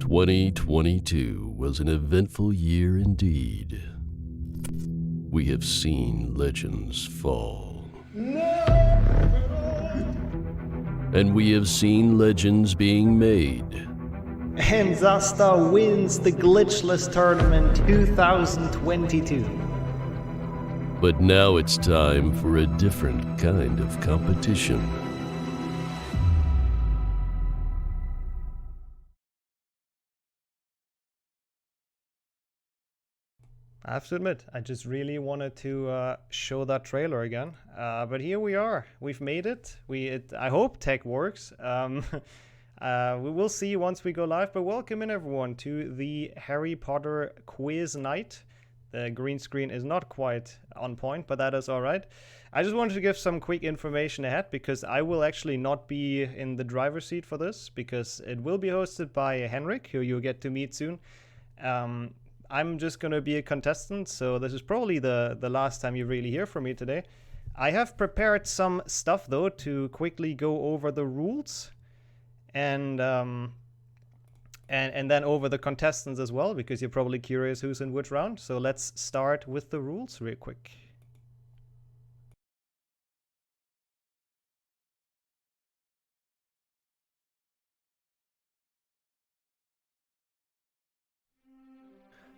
2022 was an eventful year indeed. We have seen legends fall. And we have seen legends being made. And Zasta wins the Glitchless Tournament 2022. But now it's time for a different kind of competition. I have to admit, I just really wanted to show that trailer again. But here we are. We've made it. I hope tech works. We will see once we go live. But welcome in everyone to the Harry Potter quiz night. The green screen is not quite on point, but that is all right. I just wanted to give some quick information ahead because I will actually not be in the driver's seat for this because it will be hosted by Henrik, who you'll get to meet soon. I'm just going to be a contestant, so this is probably the last time you really hear from me today. I have prepared some stuff, though, to quickly go over the rules and then over the contestants as well, because you're probably curious who's in which round. So let's start with the rules real quick.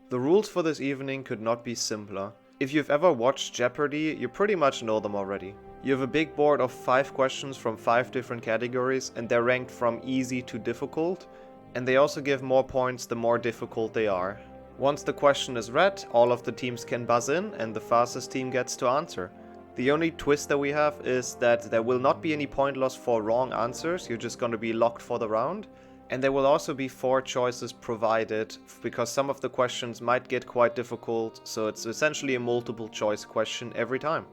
The rules for this evening could not be simpler. If you've ever watched Jeopardy, you pretty much know them already. You have a big board of 5 questions from 5 different categories, and they're ranked from easy to difficult, and they also give more points the more difficult they are. Once the question is read, all of the teams can buzz in, and the fastest team gets to answer. The only twist that we have is that there will not be any point loss for wrong answers, you're just going to be locked for the round. And there will also be 4 choices provided, because some of the questions might get quite difficult, so it's essentially a multiple choice question every time.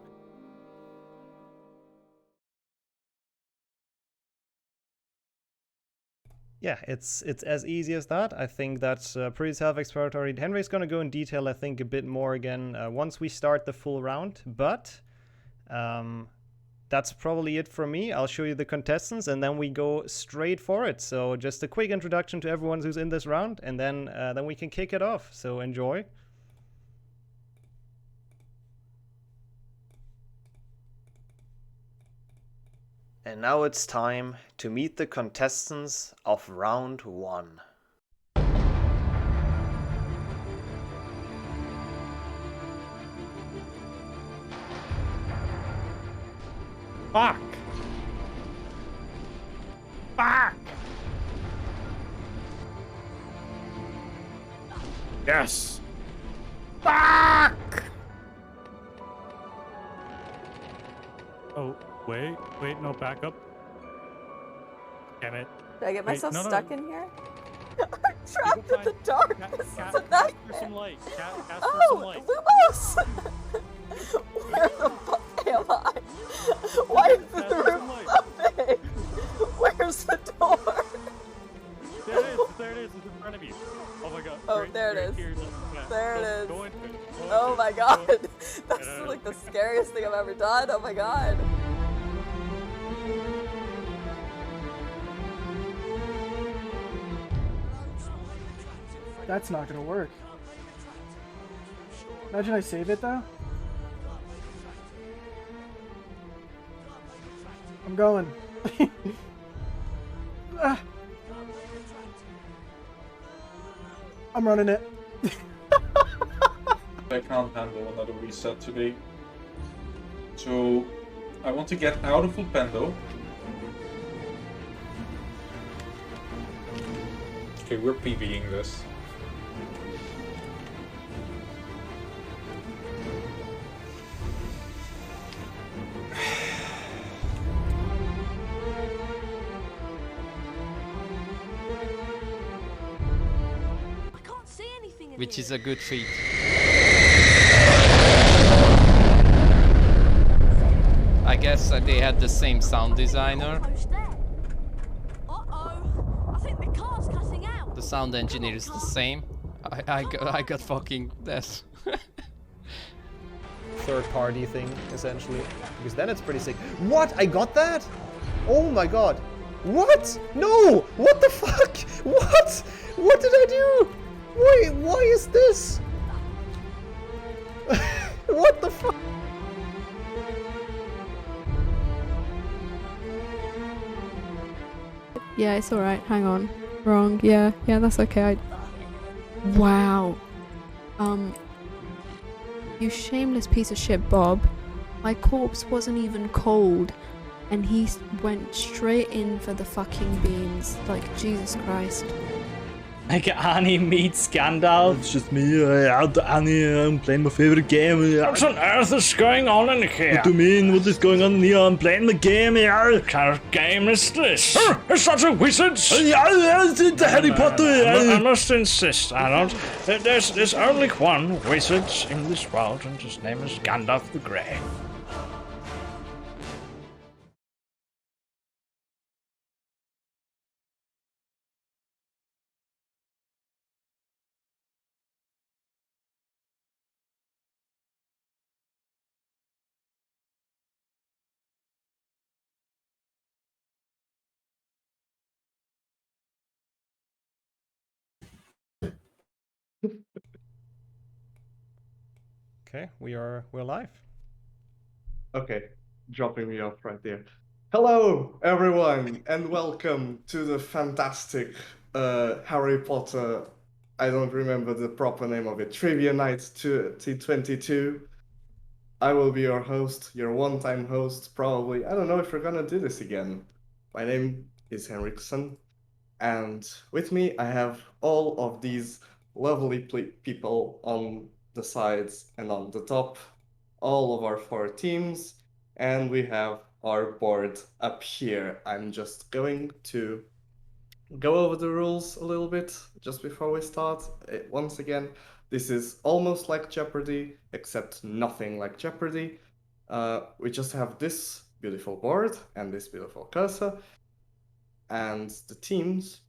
Yeah, it's as easy as that. I think that's pretty self-explanatory. Henry's going to go in detail, I think, a bit more again once we start the full round, but that's probably it from me. I'll show you the contestants and then we go straight for it. So just a quick introduction to everyone who's in this round, and then we can kick it off. So enjoy. And now it's time to meet the contestants of round 1. Fuck! Fuck! Yes! Fuck! Oh, wait, no, back up. Damn it. Did I get myself no. stuck in here? I'm trapped in the dark. This is a nightmare. For some light. Cast oh, for some light. Lumos! Where the fuck am I? Why is the room so big? Where's the door? There it is, it's in front of you. Oh my god. Oh, there it is. Here, there it is. Go into it. Oh my god. That's like the scariest thing I've ever done. Oh my god. That's not gonna work. Imagine I save it though. I'm going. I'm running it. I can't handle another reset today. So I want to get out of Fulpendo. Okay, we're PVing this. Which is a good feat. I guess they had the same sound designer. I think the car's cutting out. The sound engineer is the same. I got fucking death. Third-party thing, essentially. Because then it's pretty sick. What? I got that? Oh my god. What? No! What the fuck? What? What did I do? Why is this? What the fuck? Yeah, it's alright. Hang on. Wrong. Yeah, that's okay. Wow. You shameless piece of shit, Bob. My corpse wasn't even cold, and he went straight in for the fucking beans. Like, Jesus Christ. Like Annie meets Gandalf. It's just me, Annie, I'm playing my favorite game. What on earth is going on in here? What do you mean? What is going on here? I'm playing the game here. What kind of game is this? Is that a wizard? Yeah, it's Harry Potter. I must insist, Arnold. There's only one wizard in this world, and his name is Gandalf the Grey. Okay, we're live. Okay, dropping me off right there. Hello, everyone, and welcome to the fantastic Harry Potter. I don't remember the proper name of it. Trivia Night 2022. I will be your host, your one-time host, probably. I don't know if we're gonna do this again. My name is Henriksen, and with me I have all of these lovely people on the sides and on the top, all of our 4 teams, and we have our board up here. I'm just going to go over the rules a little bit just before we start. Once again, this is almost like Jeopardy, except nothing like Jeopardy. We just have this beautiful board and this beautiful cursor, and the teams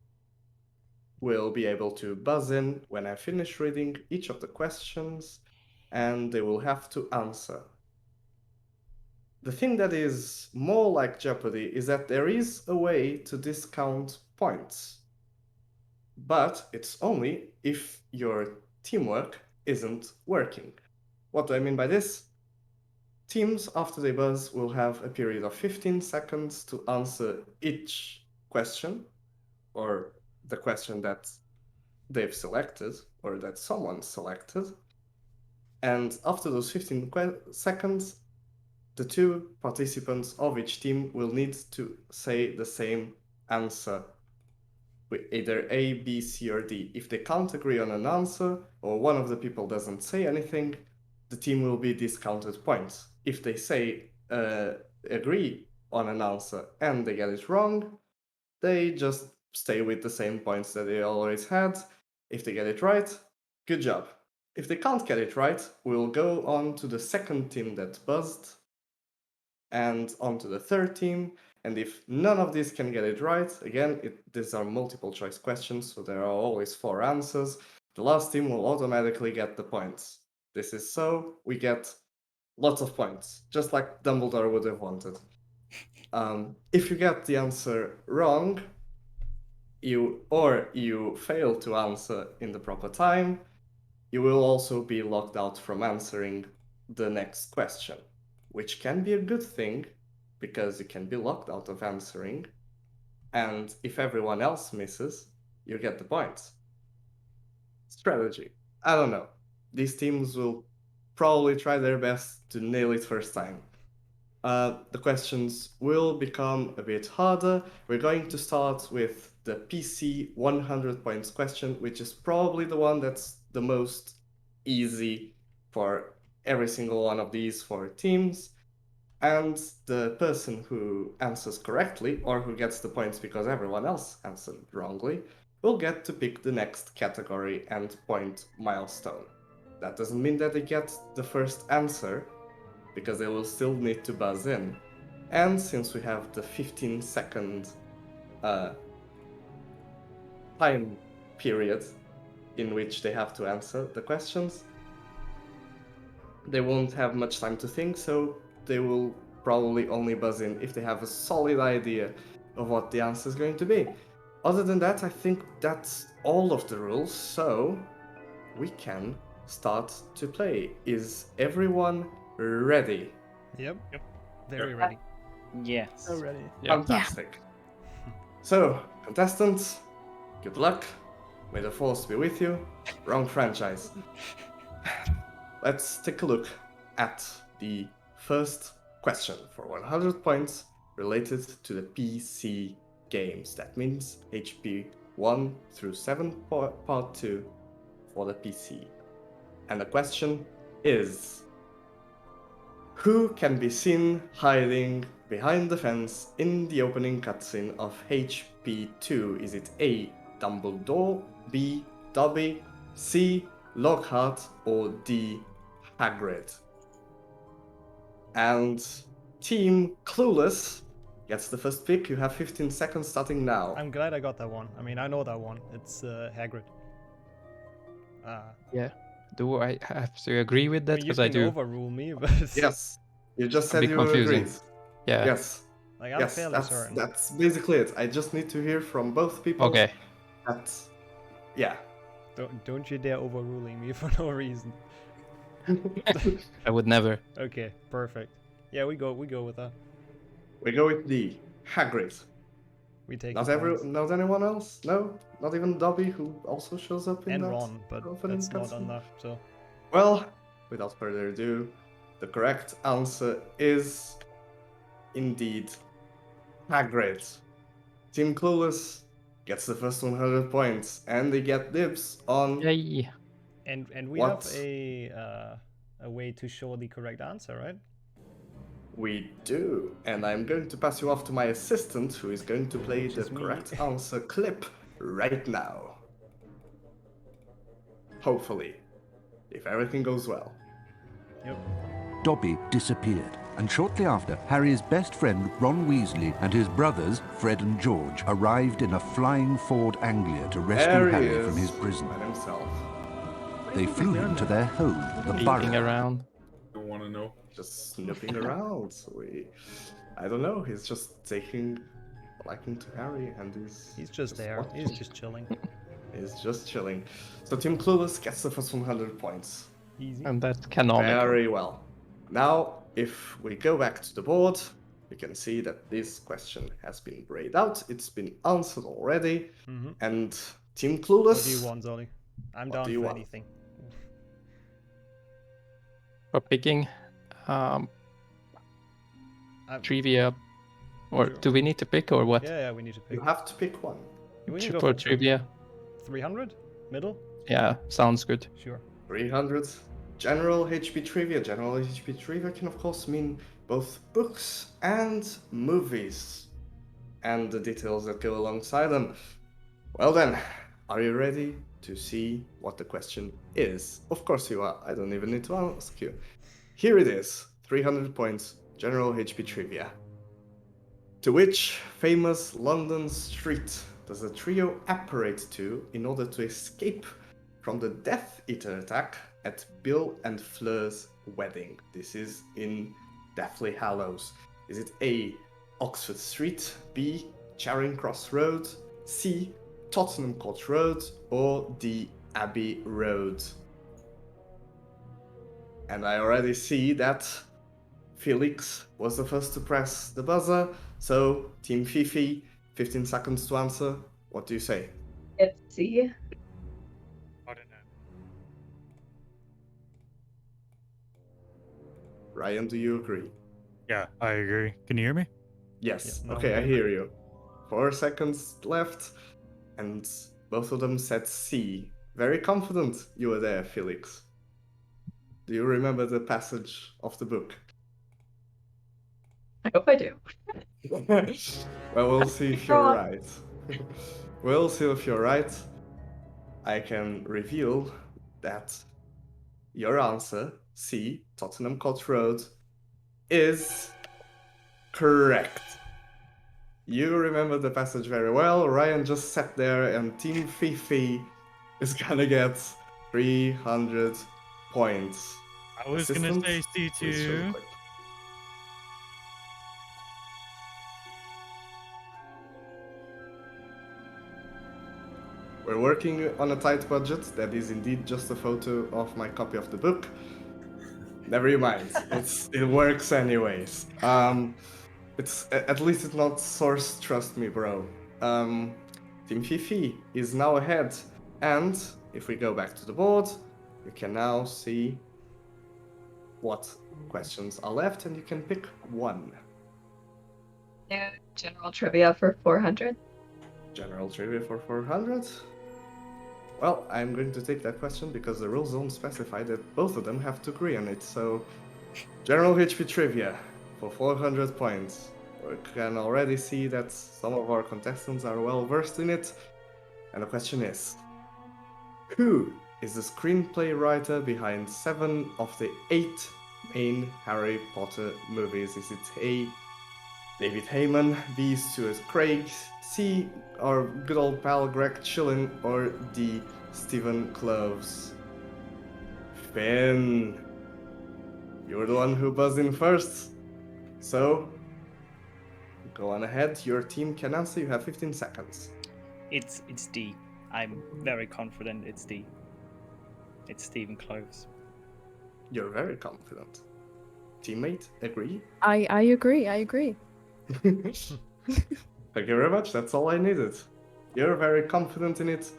will be able to buzz in when I finish reading each of the questions, and they will have to answer. The thing that is more like Jeopardy is that there is a way to discount points, but it's only if your teamwork isn't working. What do I mean by this? Teams, after they buzz, will have a period of 15 seconds to answer each question, or the question that they've selected, or that someone selected. And after those 15 seconds, the 2 participants of each team will need to say the same answer with either A, B, C, or D. If they can't agree on an answer, or one of the people doesn't say anything, the team will be discounted points. If they say agree on an answer and they get it wrong, they just stay with the same points that they always had. If they get it right, good job. If they can't get it right, we'll go on to the second team that buzzed, and on to the third team. And if none of these can get it right, again, these are multiple choice questions, so there are always 4 answers. The last team will automatically get the points. This is so we get lots of points, just like Dumbledore would have wanted. If you get the answer wrong, you fail to answer in the proper time, you will also be locked out from answering the next question, which can be a good thing because you can be locked out of answering, and if everyone else misses, you get the points. Strategy. I don't know. These teams will probably try their best to nail it first time. The questions will become a bit harder. We're going to start with the PC 100 points question, which is probably the one that's the most easy for every single one of these 4 teams. And the person who answers correctly, or who gets the points because everyone else answered wrongly, will get to pick the next category and point milestone. That doesn't mean that they get the first answer, because they will still need to buzz in. And since we have the 15-second time period in which they have to answer the questions, they won't have much time to think, so they will probably only buzz in if they have a solid idea of what the answer is going to be. Other than that, I think that's all of the rules, so we can start to play. Is everyone ready? Yep. Very ready. Yes. So ready. Fantastic. So, contestants, good luck. May the force be with you. Wrong franchise. Let's take a look at the first question for 100 points related to the PC games. That means HP 1 through 7 part 2 for the PC. And the question is, who can be seen hiding behind the fence in the opening cutscene of HP 2? Is it A, Dumbledore, B, Dobby, C, Lockhart, or D, Hagrid? And Team Clueless gets the first pick. You have 15 seconds starting now. I'm glad I got that one. I mean, I know that one. It's Hagrid. Yeah. Do I have to agree with I that? mean, you Because I can do. overrule me, but Yes, you just A said bit you confusing. agreed. Yeah. Yes. like I'm Yes, fairly certain. that's basically it. I just need to hear from both people. Okay. That's, yeah. Don't you dare overruling me for no reason. I would never. Okay, perfect. Yeah, we go with that. We go with D, Hagrid. We take Not the points. not anyone else? No, not even Dobby, who also shows up in And that Ron, but opening that's not cutscene. enough. So Well, without further ado, the correct answer is indeed Hagrid. Team Clueless gets the first 100 points, and they get dibs on Yay. and we What? have a way to show the correct answer, right? We do, and I'm going to pass you off to my assistant, who is going to play the is me. correct answer clip right now. Hopefully, if everything goes well. Yep. Dobby disappeared, and shortly after, Harry's best friend Ron Weasley and his brothers Fred and George arrived in a flying Ford Anglia to rescue There he Harry is, from his prison. by himself. They flew him to their home, the Peeking Burrow. around. Don't want to know. Just snooping around. I don't know. He's just taking a liking to Harry, and He's just there. watching. He's just chilling. He's just chilling. So Team Clueless gets the first 100 points. Easy. And that's canonical. Very well. Now, if we go back to the board, you can see that this question has been grayed out. It's been answered already. Mhm. And Team Clueless. What do you want, Zolly? I'm What down do you for want? anything. For picking trivia. Or do we need to pick or what? Yeah, we need to pick. You have to pick one. We can go For trivia. 300? Middle? Yeah, sounds good. Sure. 300. General HP Trivia. General HP Trivia can, of course, mean both books and movies, and the details that go alongside them. Well then, are you ready to see what the question is? Of course you are. I don't even need to ask you. Here it is. 300 points. General HP Trivia. To which famous London street does the trio apparate to in order to escape from the Death Eater attack at Bill and Fleur's wedding? This is in Deathly Hallows. Is it A, Oxford Street, B, Charing Cross Road, C, Tottenham Court Road, or D, Abbey Road? And I already see that Felix was the first to press the buzzer, so Team Fifi, 15 seconds to answer. What do you say? It's C. I don't know. Ryan, do you agree? Yeah, I agree. Can you hear me? Yes. Yeah, no, Okay, I no. hear you. 4 seconds left, and both of them said C. Very confident you were there, Felix. Do you remember the passage of the book? I hope I do. Well, we'll see if you're right. We'll see if you're right. I can reveal that your answer, C, Tottenham Court Road, is correct. You remember the passage very well. Ryan just sat there, and Team Fifi is gonna get 300 points. I was gonna Assistant, say please show the C2. clip. We're working on a tight budget. That is indeed just a photo of my copy of the book. Never you mind. It works anyways. At least it's not source. Trust me, bro. Team Fifi is now ahead, and if we go back to the board, you can now see what questions are left, and you can pick one. Yeah, general trivia for 400. General trivia for 400. Well, I'm going to take that question because the rules don't specify that both of them have to agree on it. So, general HP trivia for 400 points. We can already see that some of our contestants are well versed in it. And the question is, who is the screenplay writer behind 7 of the 8 main Harry Potter movies? Is it A, David Heyman, B, Stuart Craig, C, our good old pal Greg Chillen, or D, Stephen Kloves? Finn, you're the one who buzzed in first, so go on ahead. Your team can answer. You have 15 seconds. It's D. I'm very confident it's D. It's Stephen Cloves. You're very confident. Teammate, agree? I agree. Thank you very much. That's all I needed. You're very confident in it.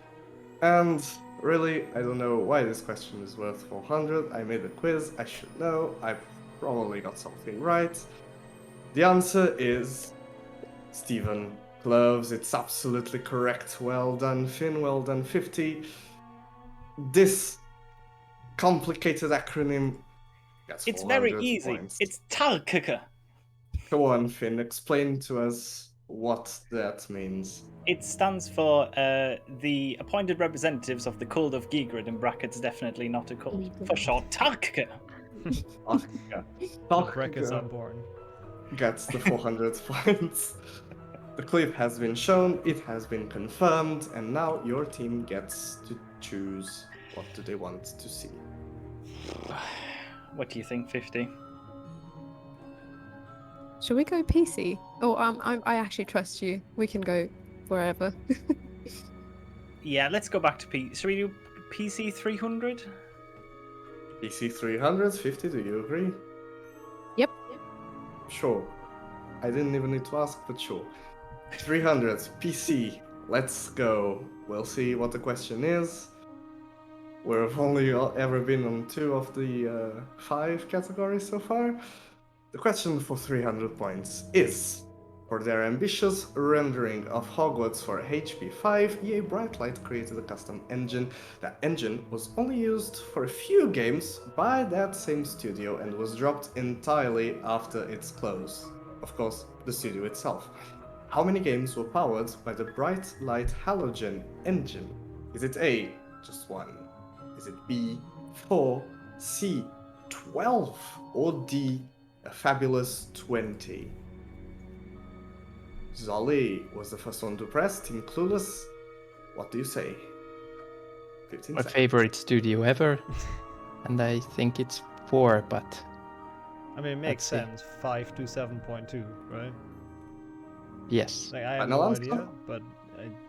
And really, I don't know why this question is worth 400. I made a quiz. I should know. I probably got something right. The answer is Stephen Cloves. It's absolutely correct. Well done, Finn. Well done, 50. This complicated acronym gets It's very 400 easy. points. It's Talkicker. Go on, Finn. Explain to us what that means. It stands for the appointed representatives of the Cult of Gigrid, in brackets, definitely not a cult. For short, Talkicker. The brackets are important. Gets the 400 points. The clip has been shown, it has been confirmed, and now your team gets to choose what do they want to see. What do you think, 50? Should we go PC? Oh, I actually trust you. We can go wherever. Yeah, let's go back to P. Should we do PC 300? PC 300, 50, do you agree? Yep. Sure. I didn't even need to ask, but sure. 300, PC, let's go. We'll see what the question is. We've only ever been on 2 of the 5 categories so far. The question for 300 points is, for their ambitious rendering of Hogwarts for HP 5, EA Brightlight created a custom engine. That engine was only used for a few games by that same studio and was dropped entirely after its close. Of course, the studio itself. How many games were powered by the Brightlight Halogen engine? Is it A, just 1? Is it B, 4, C, 12, or D, a fabulous 20? Zolly was the first one to press. Team Clueless, what do you say? 15 My seconds. favorite studio ever, and I think it's 4, but I mean, it makes Let's see. sense. 5 to 7.2, right? yes, Like, I have Final no answer? idea, but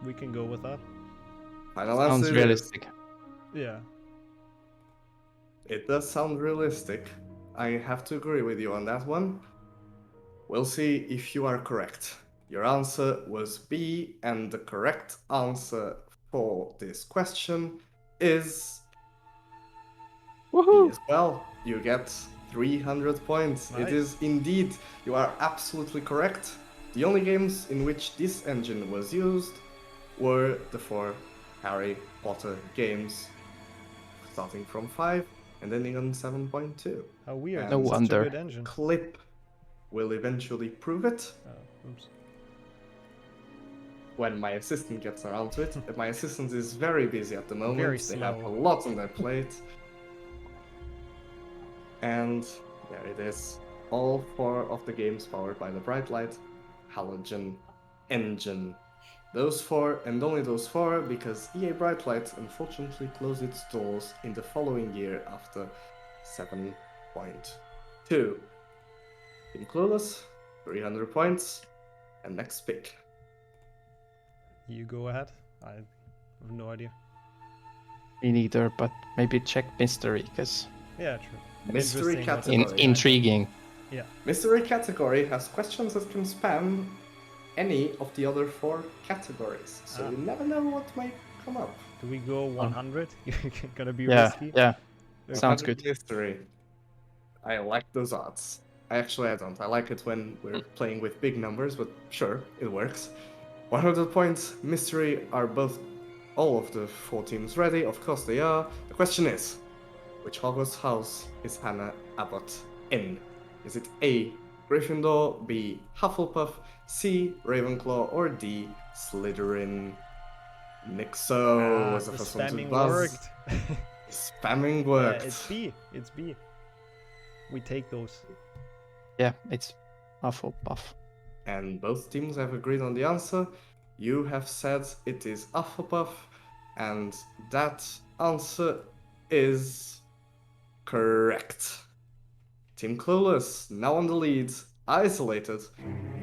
we can go with that. Final sounds answer is, realistic. Yeah. it does sound realistic. I have to agree with you on that one. We'll see if you are correct. Your answer was B, and the correct answer for this question is B as well. You get 300 points. Nice. It is indeed, you are absolutely correct. The only games in which this engine was used were the 4 Harry Potter games, starting from 5 and ending on 7.2. How weird. And No Such wonder. a good engine. Clip will eventually prove it Oh, oops. when my assistant gets around to it. My assistant is very busy at the moment. Very They have a slow. lot on their plate. And there it is. All 4 of the games powered by the Brightlight Halogen engine. Those 4 and only those 4 because EA Brightlight unfortunately closed its doors in the following year after 7.2. Team Clueless, 300 points. And next pick. You go ahead. I have no idea. Me neither, but maybe check mystery, because Yeah, true. Mystery Interesting, category. intriguing. Yeah. Mystery category has questions that can span any of the other 4 categories, so you never know what might come up. Do we go 100? Gonna be Yeah, risky. yeah. Okay. Sounds good. Mystery. I like those odds. I don't. I like it when we're playing with big numbers, but sure, it works. 100 points. Mystery. Are all of the 4 teams ready? Of course they are. The question is, which Hogwarts house is Hannah Abbott in? Is it A, Gryffindor, B, Hufflepuff, C, Ravenclaw, or D, Slytherin? Nixo was the first one to spamming buzz. worked. Spamming worked. It's B. It's B. We take those. Yeah, it's Hufflepuff. And both teams have agreed on the answer. You have said it is Hufflepuff, and that answer is correct. Team Clueless, now on the lead, isolated,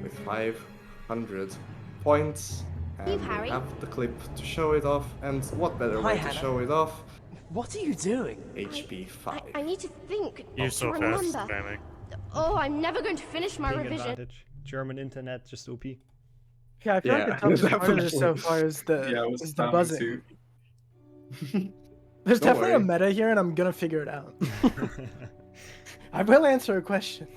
with 500 points. And we have the clip to show it off, and what better way to show it off? What are you doing? HP 5. I need to think. You're so fast, remember. spamming. Oh, I'm never going to finish my Big revision. advantage. German internet, just OP. Yeah, I feel like the toughest part of this so far is was the spamming buzzing. too. There's Don't definitely a worry. meta here, and I'm gonna figure it out. I will answer a question.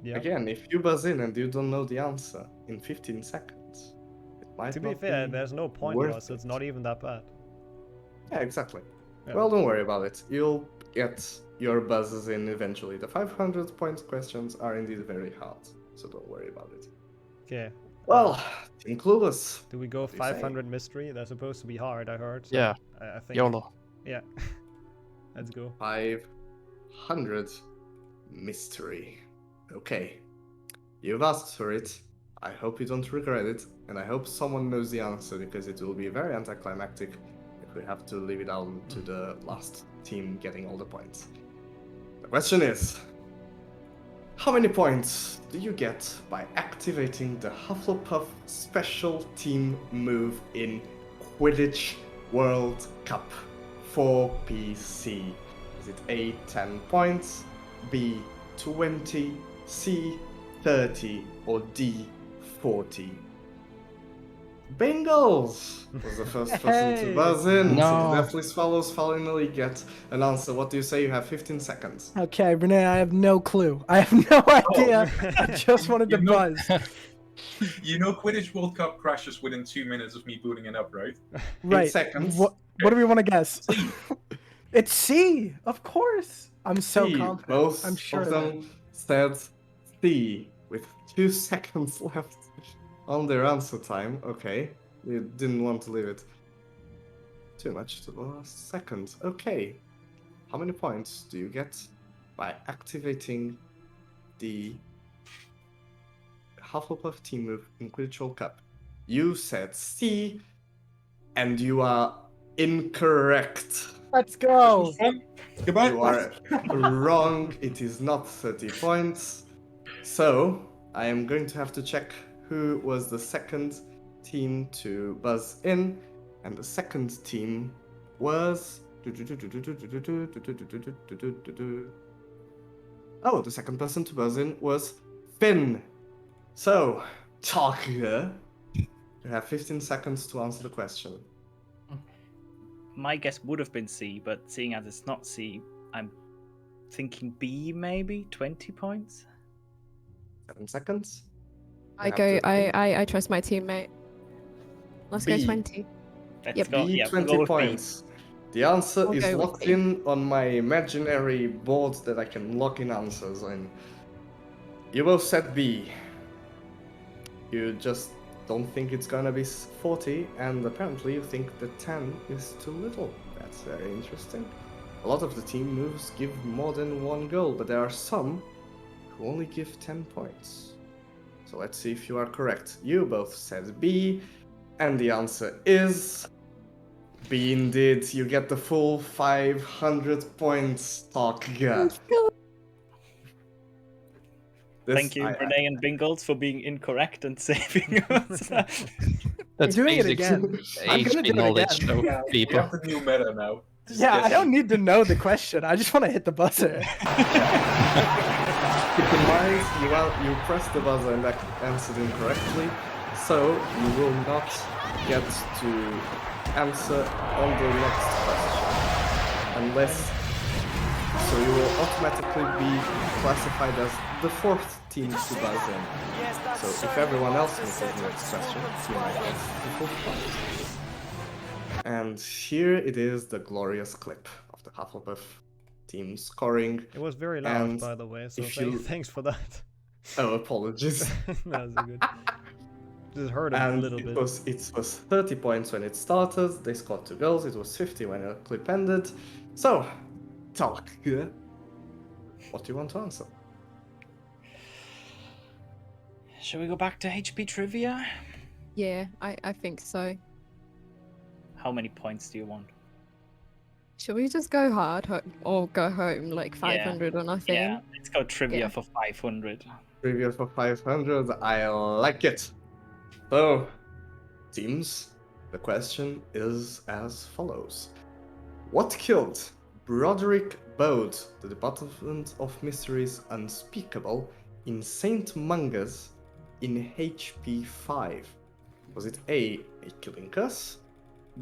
Yeah. Again, if you buzz in and you don't know the answer in 15 seconds, it might To be not fair, there's no point worth to us, so it's not even that bad. Yeah, exactly. Yeah. Well, don't worry about it. You'll get your buzzes in eventually. The 500 points questions are indeed very hard, so don't worry about it. Okay. Well, Team Clueless. Do we go do you say? 500 mystery? They're supposed to be hard, I heard. So Yeah. I think. YOLO. Yeah. Let's go. 500 mystery. Okay. You've asked for it. I hope you don't regret it, and I hope someone knows the answer, because it will be very anticlimactic if we have to leave it down to the last team getting all the points. The question is, how many points do you get by activating the Hufflepuff special team move in Quidditch World Cup for PC? Is it A, 10 points, B, 20, C, 30, or D, 40? Bingles was the first person to buzz in. No. So Deathly Swallows finally get an answer. What do you say? You have 15 seconds. Okay, Renee, I have no clue. I have no idea. I just wanted to buzz. You know Quidditch World Cup crashes within 2 minutes of me booting it up, right? Right. 8 seconds. What do we want to guess? It's C, of course. I'm so C. confident. Both I'm sure of of it. them said C with 2 seconds left on their answer time. Okay, you didn't want to leave it too much to the last second. Okay, how many points do you get by activating the Hufflepuff team move in Quidditch World Cup? You said C, and you are incorrect. Let's go. Goodbye. You are wrong. It is not 30 points. So, I am going to have to check who was the second team to buzz in. And the second team was... Oh, the second person to buzz in was Finn. So, Talker, you have 15 seconds to answer the question. My guess would have been C, but seeing as it's not C, I'm thinking B maybe? 20 points? 7 seconds. I trust my teammate. Let's go B. 20. Let's Yep. go. B, Yeah, we'll 20 go with B. points. The answer We'll is go with locked B. in on my imaginary board that I can lock in answers in. You both said B. You just don't think it's gonna be 40, and apparently you think that 10 is too little. That's very interesting. A lot of the team moves give more than one goal, but there are some who only give 10 points. So let's see if you are correct. You both said B, and the answer is B indeed. You get the full 500 points, Talker. Thank you, Renee and Bingles, for being incorrect and saving us. That's doing it basic again. I'm gonna HP do it knowledge, again. though, Yeah, we people. have the new meta now. Just Yeah, I guess don't it. need to know the question. I just want to hit the buzzer. Keep in mind, you pressed the buzzer and answered incorrectly, so you will not get to answer on the next question. Unless... So you will automatically be classified as the fourth team to buzz in. So if everyone else misses the next question, you might get the full point. And here it is, the glorious clip of the Hufflepuff team scoring. It was very loud, And by the way, so if you... thanks for that. Oh, apologies. No, it's good. Just heard a And little it bit. was 30 points when it started. They scored 2 goals. It was 50 when the clip ended. So, talk. What do you want to answer? Shall we go back to HP trivia? Yeah, I think so. How many points do you want? Shall we just go hard or go home like 500 or nothing? Yeah, let's go trivia Yeah. for 500. Trivia for 500. I like it. So, teams, the question is as follows. What killed Broderick Bode, the Department of Mysteries Unspeakable, in St. Mungus in HP 5? Was it A, a killing curse,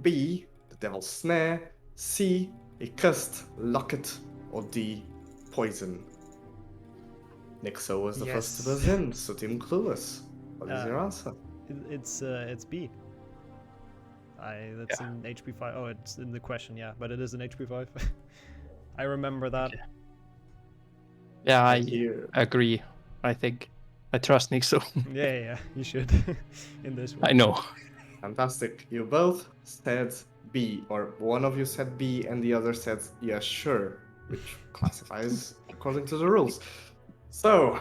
B, the Devil's Snare, C, a cursed locket, or D, poison? Nixo was the first to buzz in, so Team Clueless. What is your answer? It's B. That's in HP 5. Oh, it's in the question, yeah, but it is in HP 5. I remember that. Yeah, I agree. I think I trust Nixo. Yeah, you should. In this one. I know. Fantastic. You both said B, or one of you said B and the other said yeah, sure, which classifies according to the rules. So,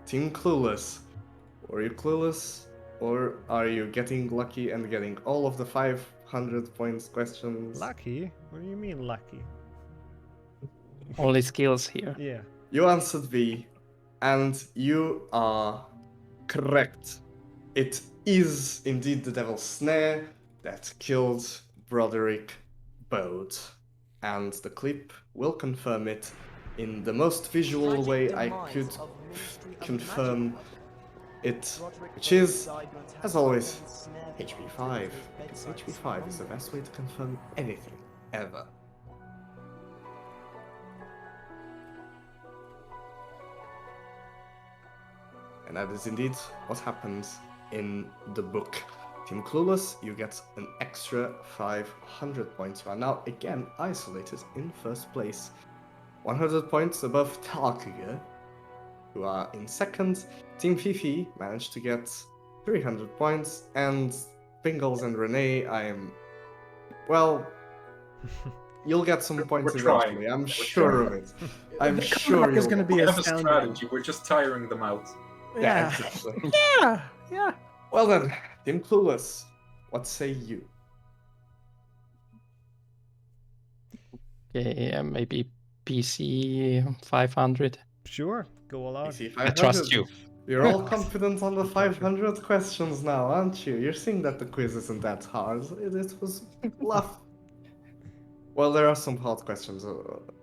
Team Clueless. Were you clueless, or are you getting lucky and getting all of the 500 points questions? Lucky? What do you mean lucky? Only skills here. Yeah. You answered B, and you are correct. It is indeed the Devil's Snare that killed Broderick Bode. And the clip will confirm it in the most visual way I could confirm it, which is, as always, HP 5. Because HP 5 is the best way to confirm anything, ever. And that is indeed what happens in the book. Team Clueless, you get an extra 500 points. You are now again isolated in first place. 100 points above Talkiger, who are in second. Team Fifi managed to get 300 points, and Pingles and Renee, well, you'll get some points eventually. I'm sure of it. I'm sure is going to be We have a astounding. strategy, we're just tiring them out. Yeah, Yeah. exactly. Yeah. Well then, Team Clueless, what say you? Okay, maybe PC 500. Sure, go all out. PC I 500. trust you. You're all confident on the 500 questions now, aren't you? You're seeing that the quiz isn't that hard. It was bluff. Well, there are some hard questions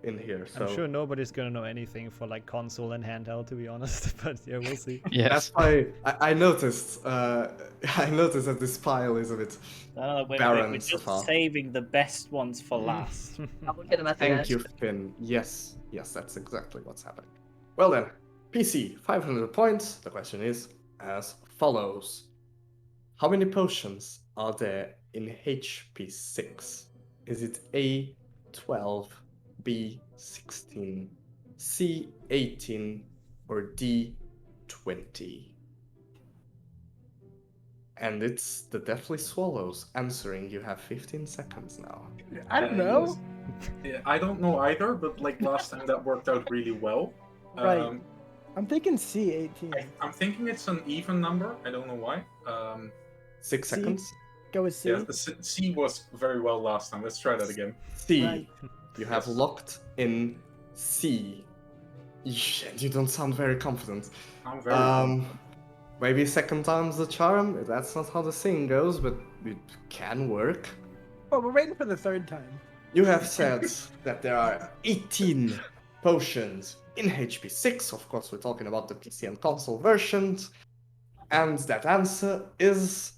in here, so... I'm sure nobody's gonna know anything for like console and handheld, to be honest. But yeah, we'll see. Yes. That's why I noticed. I noticed that this pile is a bit We're barren so just far. saving the best ones for last. I'll look at them at the Thank end. you, Finn. Yes, that's exactly what's happening. Well then, PC 500 points. The question is as follows: how many potions are there in HP 6? Is it A 12, B 16, C 18, or D 20? And it's the Deathly Swallows answering. You have 15 seconds now. I don't know. Yeah, I don't know either, but like last time that worked out really well. Right. I'm thinking C18. I'm thinking it's an even number. I don't know why. 6 C? seconds. Go with C. Yeah, the C was very well last time. Let's try that again. C. Right. You have locked in C. You don't sound very confident. I'm very confident. Maybe second time's the charm. That's not how the saying goes, but it can work. Well, we're waiting for the third time. You have said that there are 18 potions in HP6. Of course, we're talking about the PC and console versions. And that answer is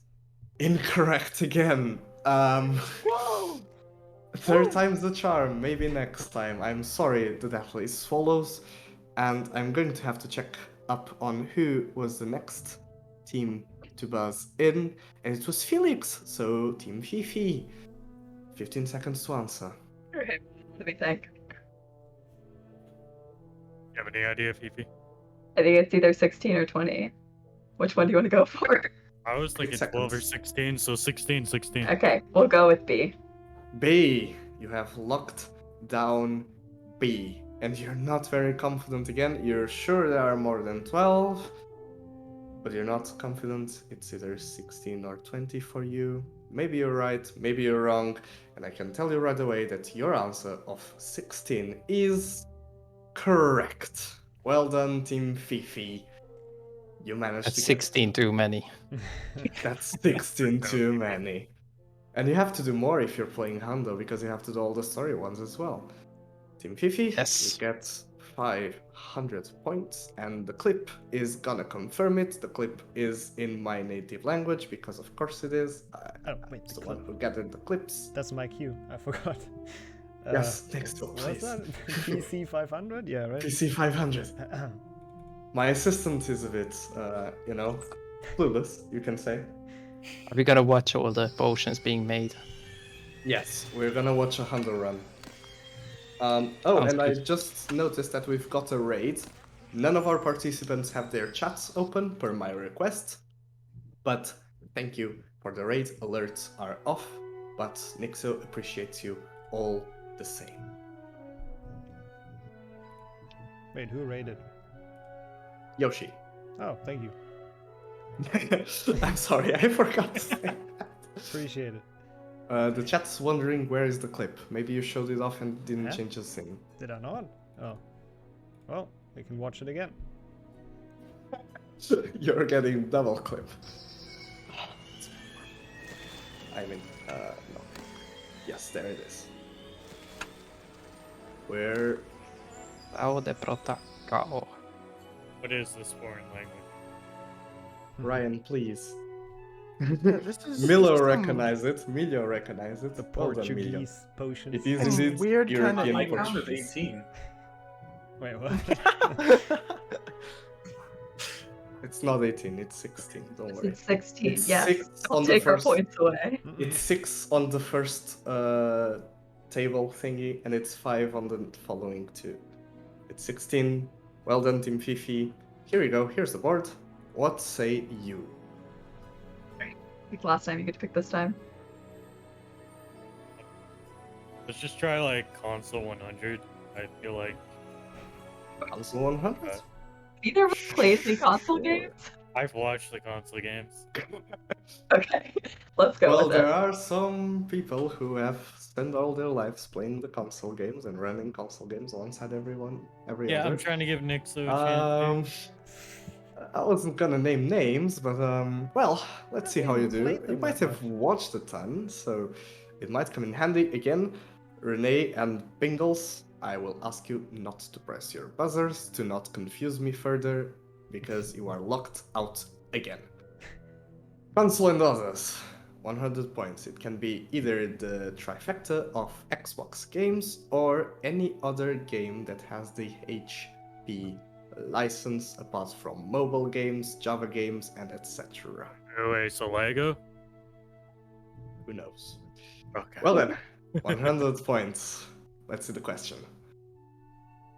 incorrect again. Whoa! Third time's the charm. Maybe next time. I'm sorry that definitely swallows. And I'm going to have to check up on who was the next team to buzz in. And it was Felix. So, Team Fifi. 15 seconds to answer. Alright, let me think. You have any idea, Fifi? I think it's either 16 or 20. Which one do you want to go for? I was thinking 12 or 16, so 16. Okay, we'll go with B. B. You have locked down B. And you're not very confident again. You're sure there are more than 12. But you're not confident. It's either 16 or 20 for you. Maybe you're right, maybe you're wrong. And I can tell you right away that your answer of 16 is correct. Well done, Team Fifi. You managed That's to 16 too many. That's 16 too many. And you have to do more if you're playing Hundo, because you have to do all the story ones as well. Team Fifi, Yes. you get 500 points, and the clip is gonna confirm it. The clip is in my native language, because of course it is. Oh, wait, the one who gathered the clips. That's my cue. I forgot. Yes, next door, What's please. that? PC 500? Yeah, right? PC 500. My assistant is a bit, clueless, you can say. Are we gonna watch all the potions being made? Yes, we're gonna watch a Hundo run. Sounds and I good. just noticed that we've got a raid. None of our participants have their chats open per my request, but thank you for the raid. Alerts are off, but Nixo appreciates you all the same. Wait, who raided? Yoshi. Oh, thank you. I'm sorry, I forgot to say that. Appreciate it. The chat's wondering where is the clip. Maybe you showed it off and didn't Yeah? change the scene. Did I not? Oh. Well, we can watch it again. You're getting double clip. No. Yes, there it is. Where? Laude protocol. What is this foreign language? Ryan, please. This is Milo some recognize it. Milio recognize it. The Well done, Milio. Portuguese potions. It is Some indeed weird kind of European like Portuguese. 18. Wait, what? It's not 18, it's 16. Don't worry. It's 16, It's yes. 6 Don't on the take our first. points away. It's 6 on the first table thingy, and it's 5 on the following two. It's 16. Well done, Team Fifi. Here we go. Here's the board. What say you? Like last time, you get to pick this time. Let's just try like console 100. I feel like Console 100? Either of us plays the console games. I've watched the console games. Okay, let's go Well, with it. there are some people who have spent all their lives playing the console games and running console games alongside every Yeah, other. I'm trying to give Nick a chance. I wasn't gonna name names, but well, let's see how you do. played You them might that have watched a ton, so it might come in handy. Again, Renee and Bingles, I will ask you not to press your buzzers, to not confuse me further, because you are locked out again. Console and others, 100 points. It can be either the trifecta of Xbox games or any other game that has the HP license apart from mobile games, Java games, and etc. Oh, wait, so Lego? Who knows? Okay. Well then, 100 points. Let's see the question.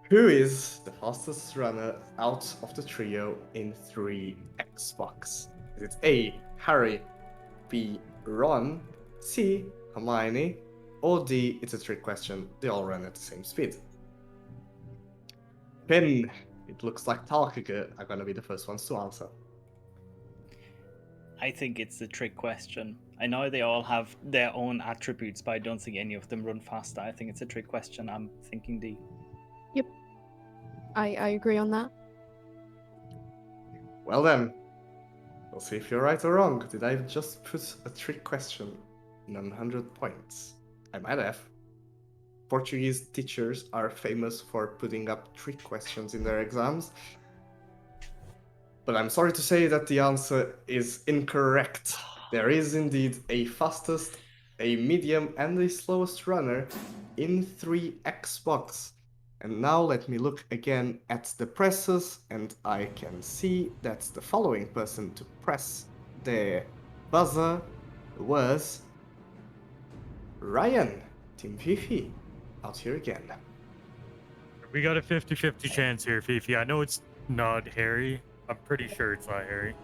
Who is the fastest runner out of the trio in 3 Xbox? Is it A, Harry, B, Ron, C, Hermione, or D, it's a trick question, they all run at the same speed? Finn, it looks like Talkiga are gonna be the first ones to answer. I think it's the trick question. I know they all have their own attributes, but I don't think any of them run faster. I think it's a trick question. I'm thinking D. I agree on that. Well then, We'll see if you're right or wrong. Did I just put a trick question? 100 points. I might have. Portuguese teachers are famous for putting up trick questions in their exams. But I'm sorry to say that the answer is incorrect. There is indeed a fastest, a medium, and a slowest runner in 3 Xbox. And now let me look again at the presses, and I can see that the following person to press the buzzer was Ryan. Team Fifi, out here again. We got a 50-50 chance here, Fifi. I know it's not Harry. I'm pretty sure it's not Harry.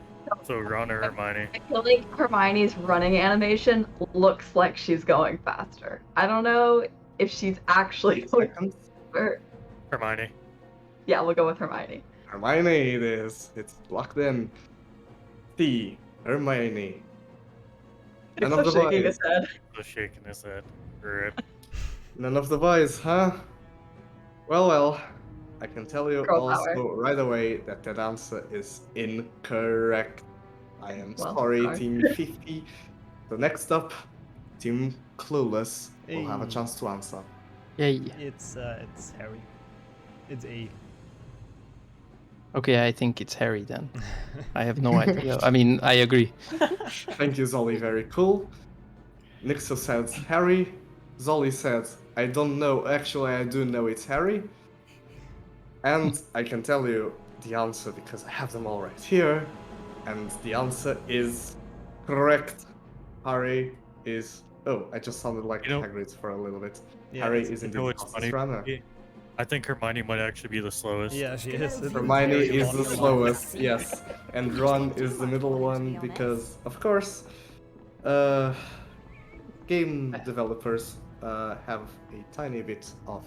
So Ron or Hermione. I feel like Hermione's running animation looks like she's going faster. I don't know if she's actually going faster. Hermione. Yeah, we'll go with Hermione. Hermione it is. It's locked in. The Hermione. He's None of the shaking boys. his head. Just shaking his head. Rip. None of the boys, huh? Well. I can tell you Girl also power. right away that that answer is incorrect. I am Well, sorry, sorry. Team 50. So next up, Team Clueless will have a Hey. chance to answer. Yay. It's Harry. It's A. Okay, I think it's Harry then. I have no idea. I mean, I agree. Thank you, Zolly. Very cool. Nixo said Harry. Zolly said, I don't know. Actually, I do know it's Harry. And I can tell you the answer because I have them all right here. And the answer is correct. Harry is... Oh, I just sounded like Hagrid for a little bit. Yeah, Harry it's- is You indeed know the what's fastest funny? runner. I think Hermione might actually be the slowest. Yeah, she is. It's Hermione very is the long. slowest, yes. And Ron is the middle one because, of course, game developers have a tiny bit of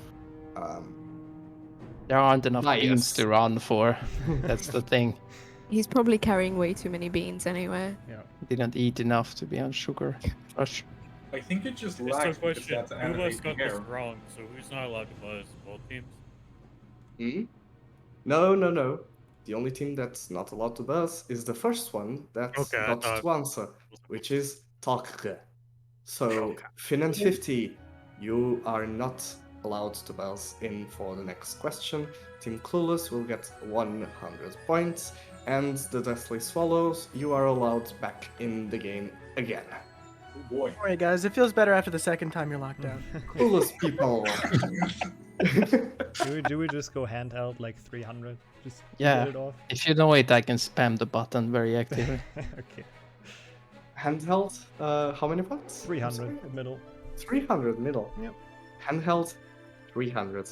There aren't enough bias. beans to run for. That's the thing. He's probably carrying way too many beans anyway. Yeah. Didn't eat enough to be on sugar rush. I think it just It's lags the because question. that's Who of us animating got this hair. wrong? So who's not allowed to buzz? Both teams? Hmm? No. The only team that's not allowed to buzz is the first one that Okay, I got thought- to answer, which is Talke. So, Finn and 50, you are not allowed to buzz in for the next question. Team Clueless will get 100 points, and the Deathly Swallows, you are allowed back in the game again. Oh boy. Alright, guys, it feels better after the second time you're locked down. Clueless people. Do we just go handheld like 300? Just Yeah. get it off? If you know it, I can spam the button very actively. Okay. Handheld, how many points? 300 middle. 300 middle. Yep. Handheld, 300.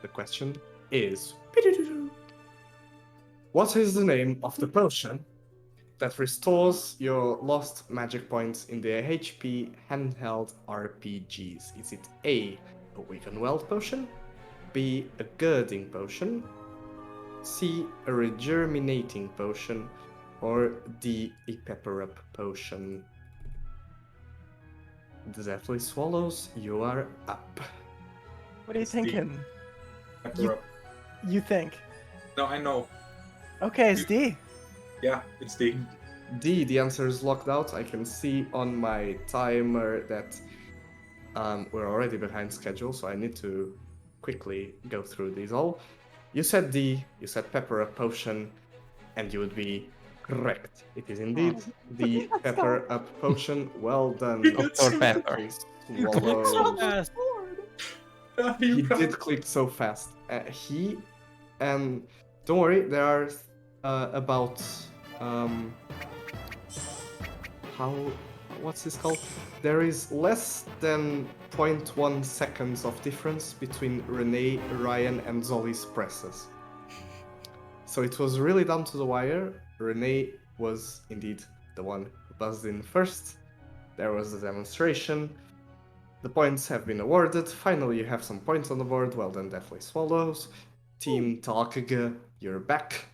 The question is... What is the name of the potion that restores your lost magic points in the HP handheld RPGs? Is it A, a Weaken Well potion, B, a Girding potion, C, a Regerminating potion, or D, a Pepper Up potion? The Deathly Swallows, you are up. What are you thinking? Pepper up. You think? No, I know. Okay, it's D. Yeah, it's D. D, the answer is locked out. I can see on my timer that we're already behind schedule, so I need to quickly go through these all. You said D, you said Pepper Up potion, and you would be correct. It is indeed the Pepper Up potion. Well done. Dr. Pepper. Swallow. He did click so fast. Don't worry, there are about what's this called? There is less than 0.1 seconds of difference between Renee, Ryan, and Zolly's presses. So it was really down to the wire. Renee was indeed the one who buzzed in first. There was the demonstration. The points have been awarded. Finally, you have some points on the board. Well done, Deathly Swallows. Team Talkige, you're back.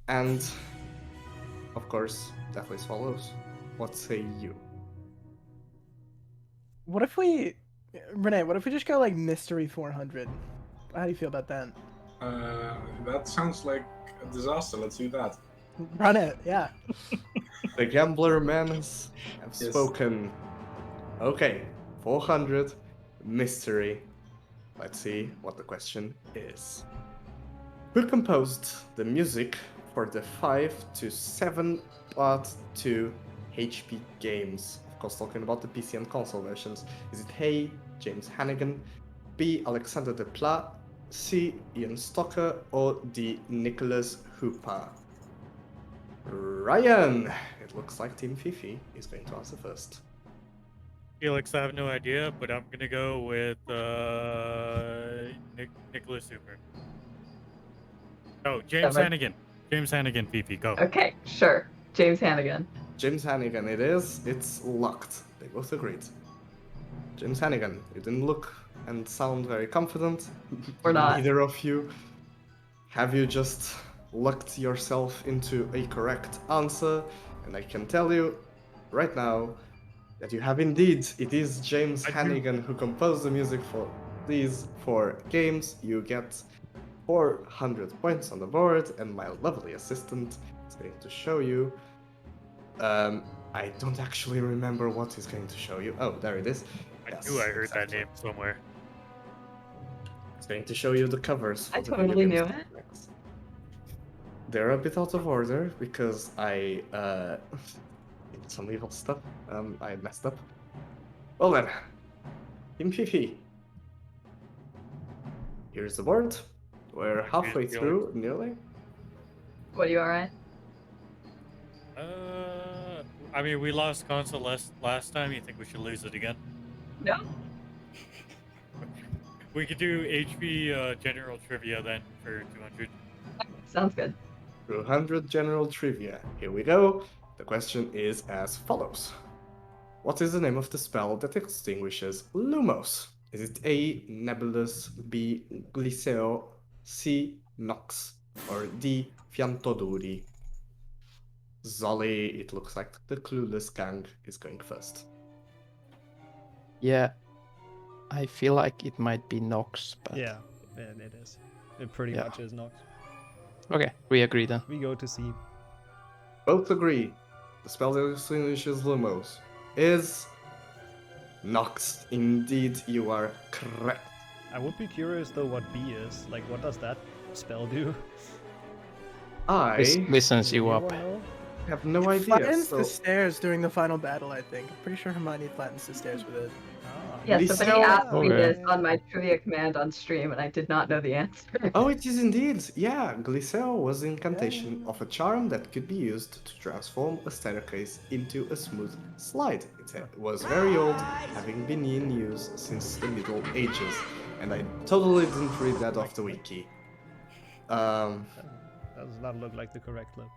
And, of course, Deathly Swallows, what say you? What if we... Renee, what if we just go like Mystery 400? How do you feel about that? That sounds like a disaster. Let's do that. Run it, yeah. The gambler men have Yes. spoken. Okay, 400 mystery. Let's see what the question is. Who composed the music for the 5 to 7 Part 2 HP games? Of course, talking about the PC and console versions. Is it A. James Hannigan, B. Alexander Desplat, C. Ian Stocker, or D. Nicholas Hooper? Ryan! It looks like Team Fifi is going to answer first. Felix, I have no idea, but I'm gonna go with Nicholas Super. Oh, James Seven. Hannigan. James Hannigan, Fifi, go. Okay, sure. James Hannigan. James Hannigan it is. It's locked. They both agreed. James Hannigan, you didn't look and sound very confident. Or not. Neither of you. Have you just locked yourself into a correct answer? And I can tell you right now that you have indeed. It is James Hannigan who composed the music for these 4 games. You get 400 points on the board, and my lovely assistant is going to show you. I don't actually remember what he's going to show you. Oh, there it is. I knew I heard that name somewhere. It's going to show you the covers. I for the totally video knew games. it. They're a bit out of order because I did some evil stuff. I messed up. Well then, Team Fifi. Here's the board. We're halfway Here's the through, nearly. What are you alright? I mean, we lost console last time. You think we should lose it again? No. We could do HP general trivia then for 200. Sounds good. 200 general trivia. Here we go. The question is as follows. What is the name of the spell that extinguishes Lumos? Is it A. Nebulous, B. Gliseo, C. Nox, or D. Fiantoduri? Zolly, it looks like the clueless gang is going first. Yeah, I feel like it might be Nox, but Yeah, it is. It pretty Yeah. much is Nox. okay, we agree then. We go to C. Both agree. The spell that extinguishes Lumos is Nox. Indeed, you are correct. I would be curious though what B is. Like, what does that spell do? This I listens you up. Anyone know? have no It idea. flattens So the stairs during the final battle, I think. I'm pretty sure Hermione flattens the stairs with it. Ah. Yeah, somebody Gliseo- asked me Okay. this on my trivia command on stream, and I did not know the answer. Oh, it is indeed. Yeah, Gliseo was the incantation of a charm that could be used to transform a staircase into a smooth slide. It was very old, having been in use since the Middle Ages, and I totally didn't read that off the wiki. That does not look like the correct clip.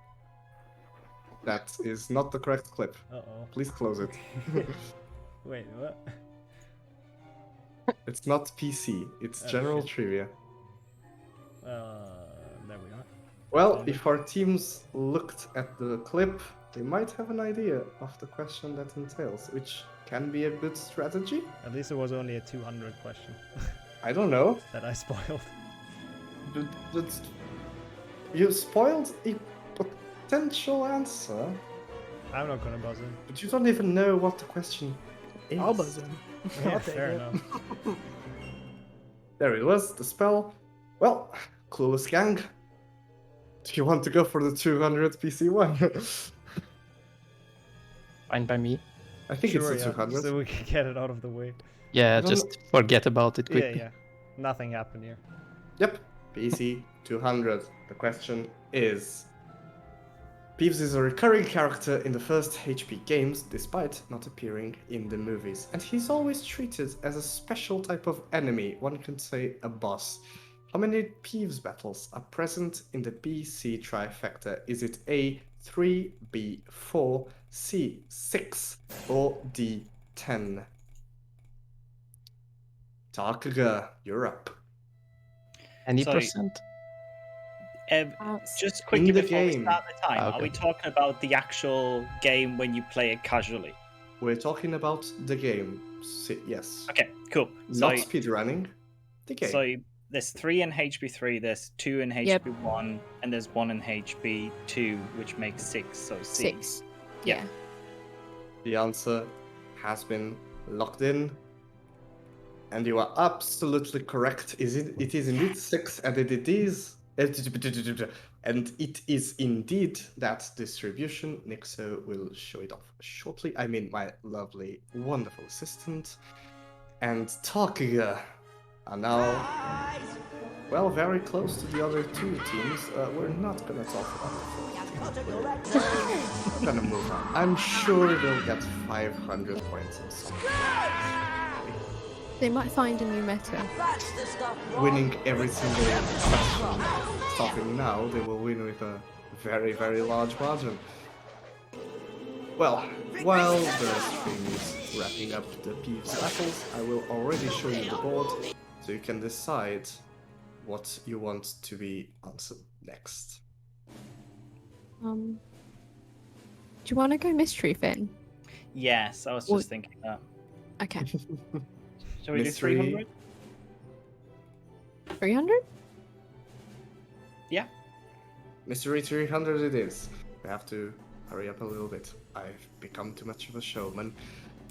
That is not the correct clip. Uh-oh. Please close it. Wait, what? It's not PC, it's Oh, general shit. trivia. There we are. Well, Found it. if our teams looked at the clip, they might have an idea of the question that entails, which can be a good strategy. At least it was only a 200 question I don't know. that I spoiled. You spoiled a potential answer, I'm not gonna buzz in. but you don't even know what the question is. I'll buzz in. Yeah, I'll take fair it. enough. There it was, the spell. Well, clueless gang. Do you want to go for the 200 PC one? Fine by me. I think Sure, it's the yeah, 200. so we can get it out of the way. Yeah, don't just forget about it Yeah, quickly. yeah. Nothing happened here. Yep, PC 200. The question is... Peeves is a recurring character in the first HP games, despite not appearing in the movies. And he's always treated as a special type of enemy, one can say a boss. How many Peeves battles are present in the BC trifecta? Is it A, 3, B, 4, C, 6, or D, 10? Takaga, you're up. Any Sorry. percent? Just quickly the before we game. start the time, Okay. are we talking about the actual game when you play it casually? We're talking about the game. Yes. Okay, cool. Not speedrunning. The game. there's 3 in HB3, there's 2 in Yep. HB1, and there's 1 in HB2, which makes 6. So C. 6. Yeah. The answer has been locked in. And you are absolutely correct. It is indeed 6, and it is indeed that distribution. Nixo will show it off shortly. I mean, my lovely, wonderful assistant. And Takuya are now, well, very close to the other two teams. We're not gonna talk about the fourth team. We're gonna move on. I'm sure they'll get 500 points or something. They might find a new meta. Winning every single question starting now, they will win with a very, very large margin. Well, while the stream is wrapping up the Peeves battles, I will already show you the board, so you can decide what you want to be answered next. Do you want to go mystery, Finn? Yes, I was Or- just thinking that. Okay. Shall we Mystery. do 300? 300? Yeah. Mystery 300 it is. We have to hurry up a little bit. I've become too much of a showman.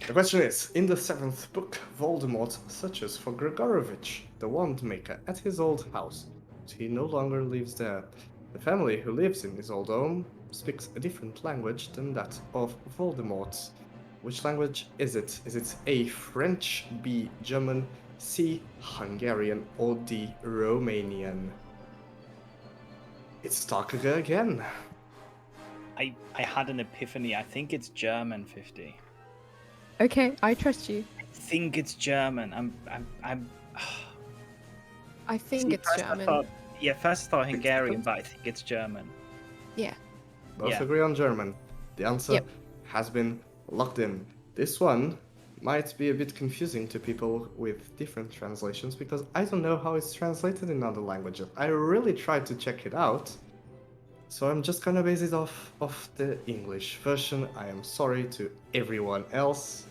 The question is, in the 7th book, Voldemort searches for Gregorovich, the wand maker, at his old house. He no longer lives there. The family who lives in his old home speaks a different language than that of Voldemort. Which language is it? Is it A, French, B, German, C, Hungarian, or D, Romanian? It's Takuga again. I had an epiphany. I think it's German 50. Okay, I trust you. I think it's German. I think it's first German. first I thought Hungarian, but I think it's German. Yeah. Both Yeah. agree on German. The answer Yep. has been locked in. This one might be a bit confusing to people with different translations because I don't know how it's translated in other languages. I really tried to check it out, so I'm just gonna base it off the English version. I am sorry to everyone else,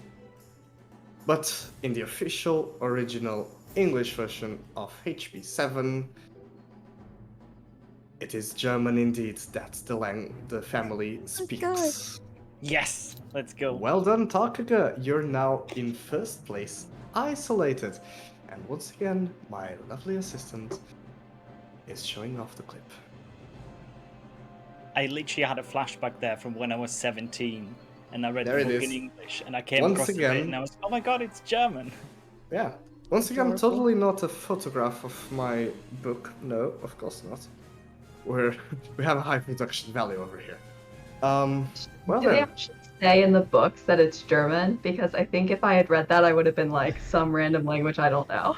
but in the official original English version of HB7, it is German indeed that the family speaks. Yes, let's go. Well done, Takuga. You're now in first place, isolated. And once again, my lovely assistant is showing off the clip. I literally had a flashback there from when I was 17, and I read There the it book is. in English, and I came Once across the again- bit, and I was, oh my god, it's German. Yeah. Once again, Adorable. totally not a photograph of my book. No, of course not. We have a high production value over here. Well Do they then. actually say in the books that it's German? Because I think if I had read that, I would have been like some random language I don't know.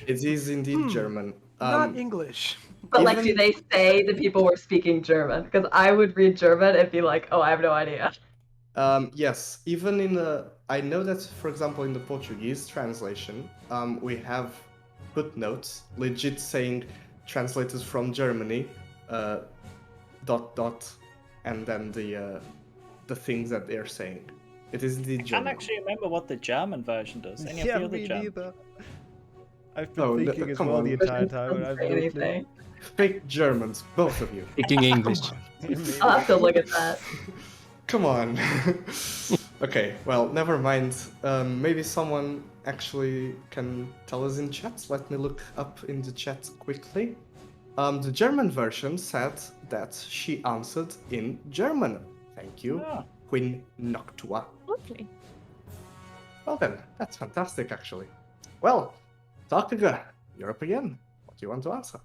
It is indeed German. Not English. But like, do Even- they say the people were speaking German? Because I would read German and be like, oh, I have no idea. Yes, even in the... I know that, for example, in the Portuguese translation, we have footnotes legit saying translated from Germany, ... and then the things that they're saying. It is indeed I can't German. actually remember what the German version does. Any of Yeah, the other me German? neither. I've been Oh, no, thinking as come well on. the entire time, but I've no clue. Fake Germans, both of you. Speaking English. I'll have to look at that. Come on. Okay, well, never mind. Maybe someone actually can tell us in chat. Let me look up in the chat quickly. The German version said that she answered in German. Thank you, Queen Noctua. Lovely. Well then, that's fantastic actually. Well, Takuga, you're up again. What do you want to answer?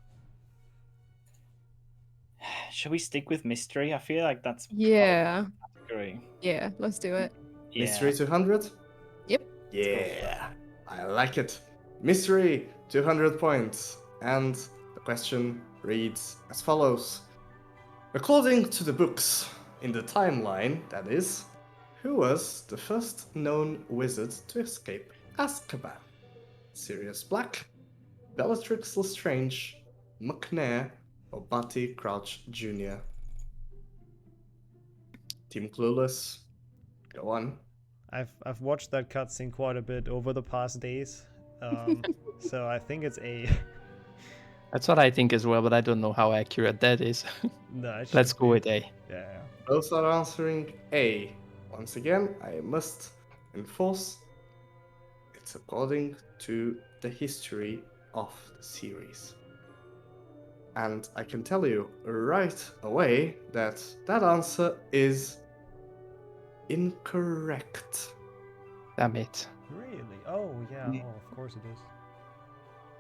Should we stick with mystery? I feel like that's Yeah. category. Yeah, let's do it. Yeah. Mystery 200? Yep. Yeah, I like it. Mystery 200 points. And the question reads as follows. According to the books, in the timeline, that is, who was the first known wizard to escape Azkaban? Sirius Black, Bellatrix Lestrange, McNair, or Barty Crouch Jr.? Team Clueless, go on. I've watched that cutscene quite a bit over the past days, so I think it's A. That's what I think as well, but I don't know how accurate that is. No, it Let's should go be. with A. Yeah. Those are answering A. Once again, I must enforce it's according to the history of the series. And I can tell you right away that that answer is incorrect. Damn it. Really? Oh, yeah. Oh, of course it is.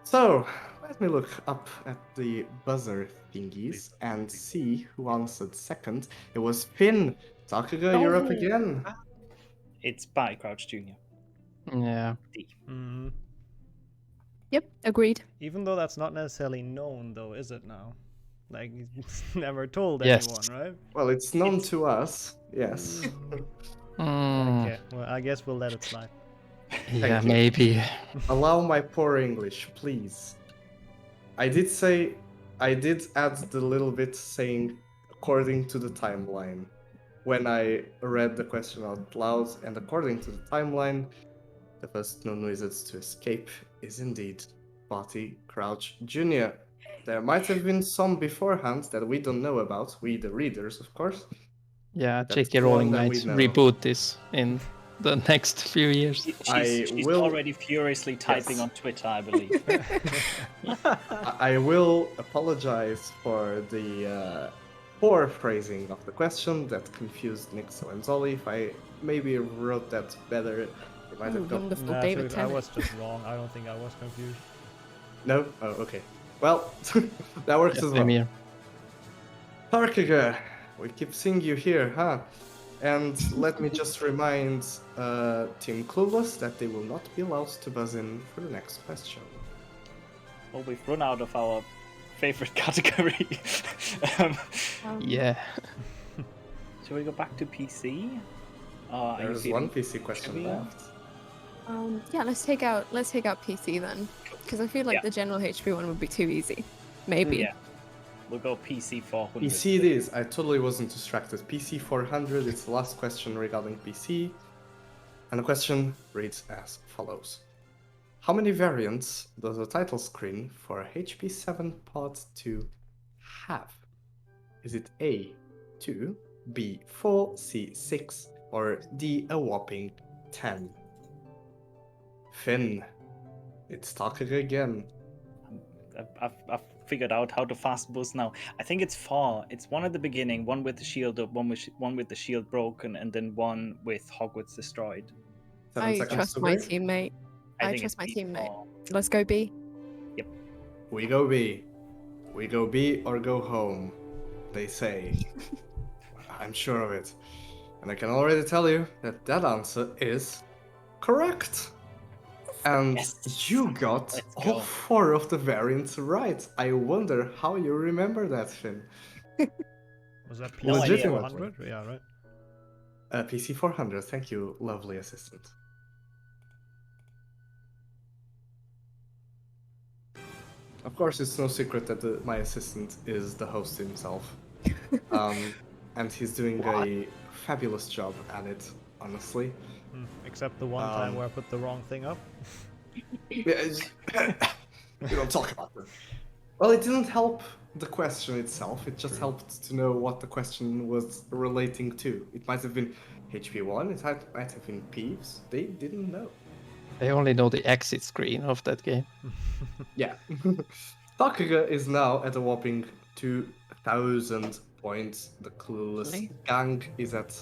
So, let me look up at the buzzer thingies and see who answered second. It was Finn. Takuga, you're up again. It's Barty Crouch Jr. Yeah. Mm-hmm. Yep, agreed. Even though that's not necessarily known, though, is it now? Like, he's never told Yes. anyone, right? Well, it's known to us, yes. Okay, well, I guess we'll let it slide. Yeah, Thank you. maybe. Allow my poor English, please. I did add the little bit saying according to the timeline when I read the question out loud, and according to the timeline, the first known wizards to escape is indeed Barty Crouch Jr. There might have been some beforehand that we don't know about, we the readers, of course. Yeah, That's J.K. the one Rowling that might we know. reboot this in the next few years. She's already furiously typing on Twitter, I believe. I will apologize for the poor phrasing of the question that confused Nixo and Zolly. If I maybe wrote that better, it might have got... Wonderful, Nah, David I Tennant. was just wrong. I don't think I was confused. No? Oh, okay. Well, that works as well. Same here. Tarkiga, we keep seeing you here, huh? And let me just remind Team Clueless that they will not be allowed to buzz in for the next question. Well, we've run out of our favorite category. Yeah. Shall we go back to PC? There's one PC question left. Yeah, let's take out PC then, because I feel like the general HP one would be too easy. Maybe. Yeah. We'll go PC 400. PC it is. I totally wasn't distracted. PC 400, it's the last question regarding PC. And the question reads as follows. How many variants does the title screen for HP 7 Part 2 have? Is it A, 2, B, 4, C, 6, or D, a whopping 10? Finn, it's talking again. I've figured out how to fast boost now. I think it's 4. It's one at the beginning, one with the shield up, one with the shield broken, and then one with Hogwarts destroyed. I trust my teammate. I trust my teammate. Let's go B. Yep. We go B. We go B or go home, they say. I'm sure of it. And I can already tell you that that answer is correct. And you got all 4 of the variants right. I wonder how you remember that, Finn. Was that PC Legitimately. 400? Yeah, right. PC 400, thank you, lovely assistant. Of course, it's no secret that my assistant is the host himself. And he's doing a fabulous job at it, honestly. Except the one time where I put the wrong thing up. We don't talk about that. Well, it didn't help the question itself. It just helped to know what the question was relating to. It might have been HP1, it might have been Peeves. They didn't know. They only know the exit screen of that game. Yeah. Takuga is now at a whopping 2,000 points. The Clueless Gang is at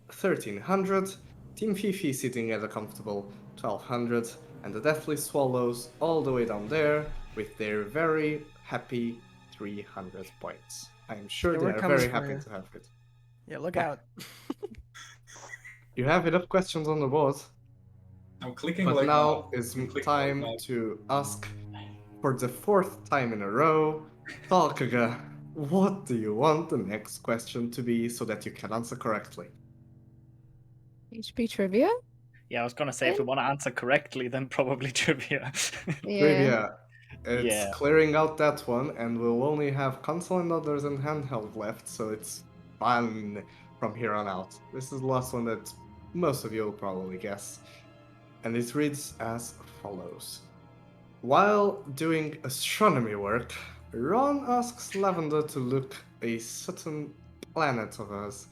1,300. Team Fifi sitting at a comfortable 1,200. And the Deathly Swallows all the way down there with their very happy 300 points. I'm sure Here they it are comes very for happy you. to have it. Yeah, look out. You have enough questions on the board. I'm clicking But like now mad. is I'm clicking time like mad. to ask for the 4th time in a row, Takuga, what do you want the next question to be so that you can answer correctly? HP trivia? Yeah, I was gonna say if we want to answer correctly, then probably trivia. Trivia. It's Yeah. clearing out that one, and we'll only have console and others and handheld left, so it's fun from here on out. This is the last one that most of you will probably guess. And it reads as follows. While doing astronomy work, Ron asks Lavender to look a certain planet of ours.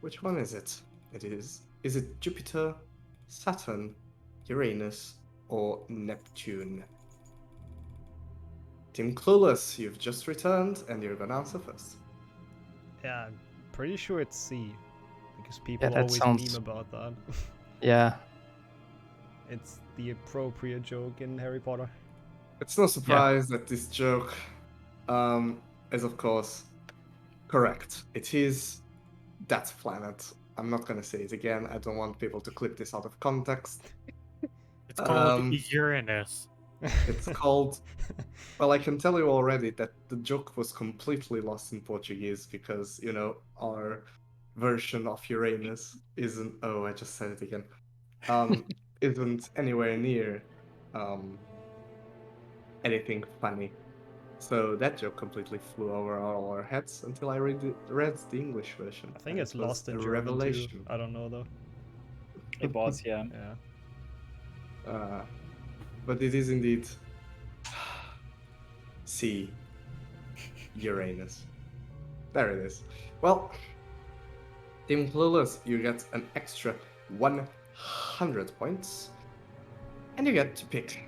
Which one is it? Is it Jupiter, Saturn, Uranus, or Neptune? Team Clueless, you've just returned and you're gonna answer first. Yeah, I'm pretty sure it's C. Because people that always sounds- meme about that. Yeah. It's the appropriate joke in Harry Potter. It's no surprise that this joke is, of course, correct. It is that planet. I'm not gonna say it again. I don't want people to clip this out of context. It's called Uranus. It's called. Well, I can tell you already that the joke was completely lost in Portuguese because, you know, our version of Uranus isn't. Oh, I just said it again. Isn't anywhere near anything funny. So that joke completely flew over all our heads until I read the English version. I think and it's it was lost in a German revelation. too. I don't know though. It was, yeah. Yeah. But it is indeed C. Uranus. There it is. Well, Team Clueless, you get an extra 100 points. And you get to pick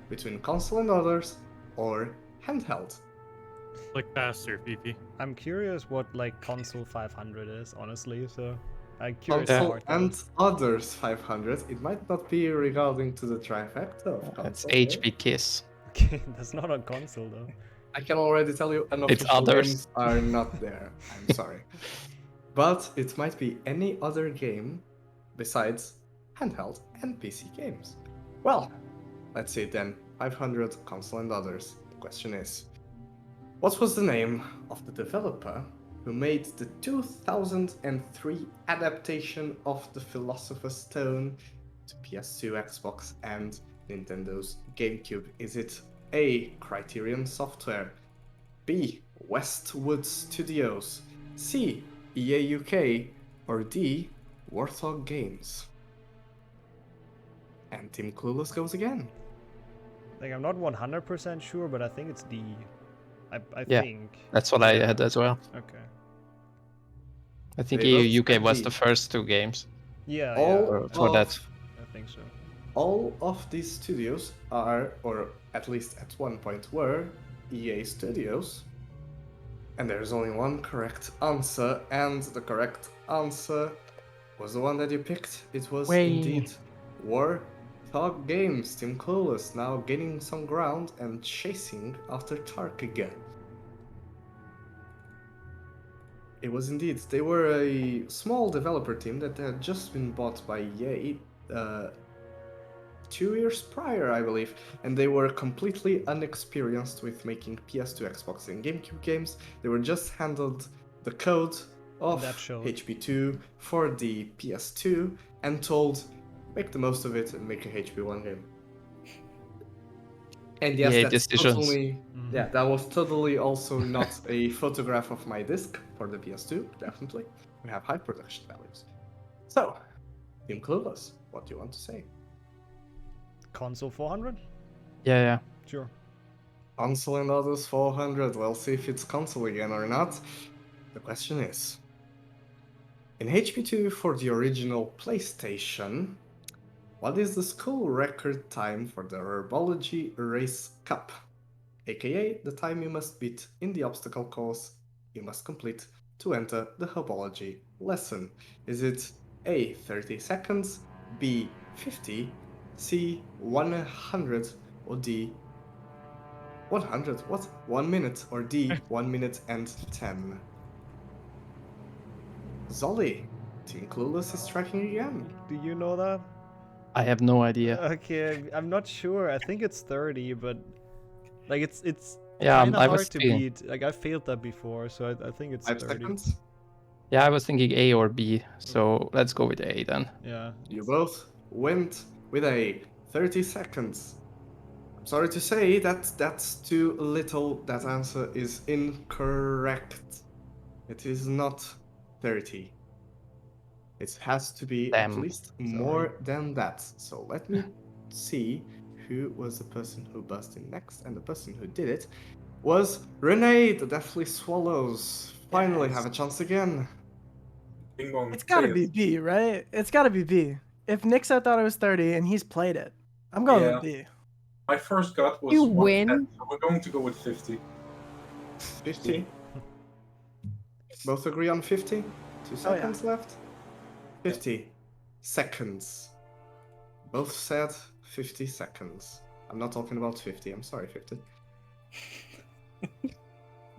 between console and others or handheld. Click faster, Fifi. I'm curious what like console 500 is, honestly. So I'm curious Console how hard that and is. others 500. It might not be regarding to the trifecta of It's console. HP Kiss. Okay, that's not on console though. I can already tell you It's unofficial others. games are not there. I'm sorry. But it might be any other game besides handheld and PC games. Well, let's see then. 500 console and others. The question is, what was the name of the developer who made the 2003 adaptation of The Philosopher's Stone to PS2, Xbox, and Nintendo's GameCube? Is it A. Criterion Software, B. Westwood Studios, C. EA UK, or D. Warthog Games? And Team Clueless goes again. Like I'm not 100% sure, but I think it's D. I Yeah, think. that's what I had as well. Okay. I think They both EU UK said was D. the first two games. Yeah, All for that. I think so. All of these studios are, or at least at one point were, EA studios. And there's only one correct answer, and the correct answer was the one that you picked. It was indeed Warthog Games. Team Clueless now gaining some ground and chasing after Tark again. It was indeed. They were a small developer team that had just been bought by EA 2 years prior, I believe, and they were completely unexperienced with making PS2, Xbox, and GameCube games. They were just handled the code of HP2 for the PS2 and told, make the most of it and make a HP1 game. And yes, EA that's decisions. totally, yeah, that was totally also not a photograph of my disc for the PS2, definitely. We have high production values. So, Team Clueless, what do you want to say? Console 400? Yeah. Sure. Console and others 400. We'll see if it's console again or not. The question is, in HP2 for the original PlayStation, what is the school record time for the Herbology Race Cup? AKA the time you must beat in the obstacle course you must complete to enter the Herbology lesson. Is it A, 30 seconds, B, 50, C, 100, or D, 100? What? 1 minute, or D, 1 minute and 10? Zolly, Team Clueless is tracking again. Do you know that? I have no idea. Okay, I'm not sure. I think it's 30, but like it's Yeah, kind of I hard was to thinking- beat. Like I failed that before, so I think it's 5 30. seconds? Yeah, I was thinking A or B, so let's go with A then. Yeah. You both went with A, 30 seconds. I'm sorry to say that's too little. That answer is incorrect. It is not 30. It has to be at Damn. least more than that. So let me see who was the person who buzzed in next, and the person who did it was Renee, the Deathly Swallows. Finally have a chance again. Bing bong. It's gotta say be it. B, right? It's gotta be B. If Nixo thought it was 30 and he's played it, I'm going with B. My first gut was You 110, win. so we're going to go with 50. 50. Both agree on 50? 2 seconds left? 50 seconds. Both said 50 seconds. I'm not talking about 50. I'm sorry, 50.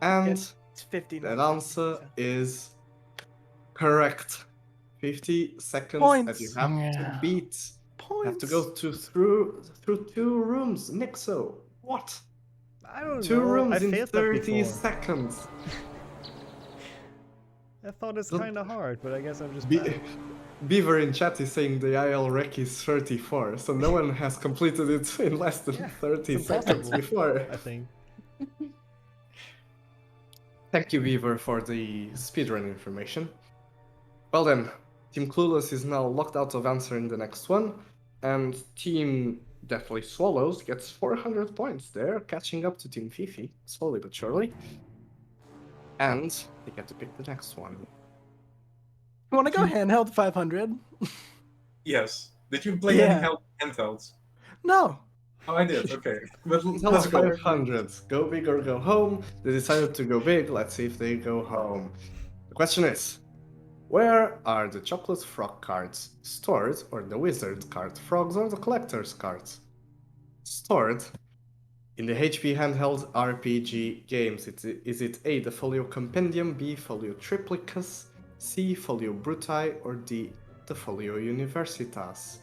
And It's 50. that answer is correct. 50 seconds that you Points. have to beat. You have to go through 2 rooms. Nixo, what? I don't 2 know. rooms I in failed that 30 before. seconds. I thought it's So- kind of hard, but I guess I'm just Be- bad. Beaver in chat is saying the IL rec is 34, so no one has completed it in less than 30 It's seconds impossible, before. I think. Thank you, Beaver, for the speedrun information. Well then, Team Clueless is now locked out of answering the next one, and Team Deathly Swallows gets 400 points there, catching up to Team Fifi, slowly but surely. And they get to pick the next one. You want to go handheld 500? Yes. Did you play Yeah. any handhelds? No. Oh, I did. Okay. But let's That's go. 500. Go big or go home. They decided to go big. Let's see if they go home. The question is, where are the chocolate frog cards stored, or the wizard card frogs, or the collector's cards stored in the HP handheld RPG games? Is it A, the Folio Compendium, B, Folio Triplicus, C, Folio Bruti, or D, the Folio Universitas?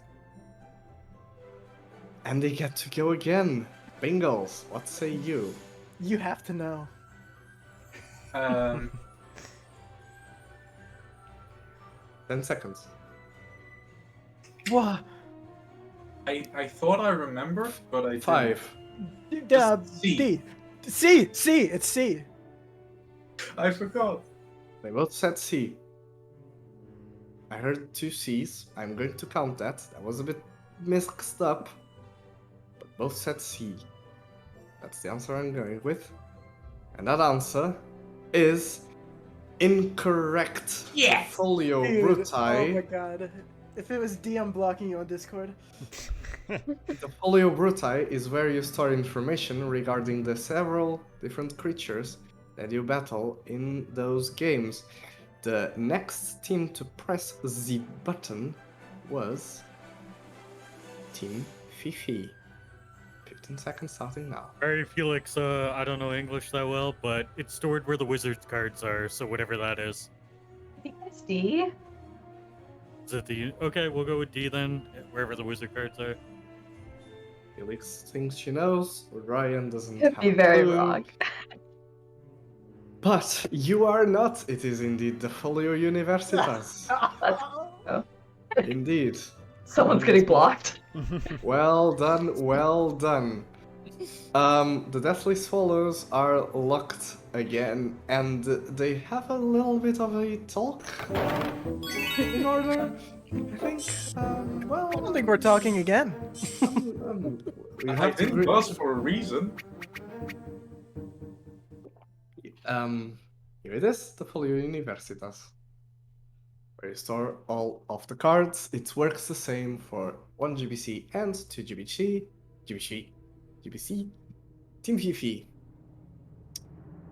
And they get to go again. Bingles, what say you? You have to know. 10 seconds. What? I thought I remembered, but I didn't. 5. C. D. C. C. It's C. I forgot. They both said C. I heard 2 C's. I'm going to count that. That was a bit mixed up. But both said C. That's the answer I'm going with. And that answer is incorrect. Yes! Folio Dude, Bruti. oh my god. If it was D, I'm blocking you on Discord. The Folio Bruti is where you store information regarding the several different creatures that you battle in those games. The next team to press the button was Team Fifi. 15 seconds starting now. Alright, Felix, I don't know English that well, but it's stored where the wizard's cards are, so whatever that is. I think it's D. Is it the... Okay, we'll go with D then, wherever the wizard cards are. Felix thinks she knows, Ryan doesn't Could have be a very clue. wrong. But you are not. It is indeed the Folio Universitas. Oh. Indeed. Someone's getting blocked. Well done, well done. The Deathly Swallows are locked again, and they have a little bit of a talk in order. I think. Well, I don't think we're talking again. We I have to didn't buzz for a reason. Here it is, the Folio Universitas, where you store all of the cards. It works the same for 1 GBC and 2 GBC. Team Fifi.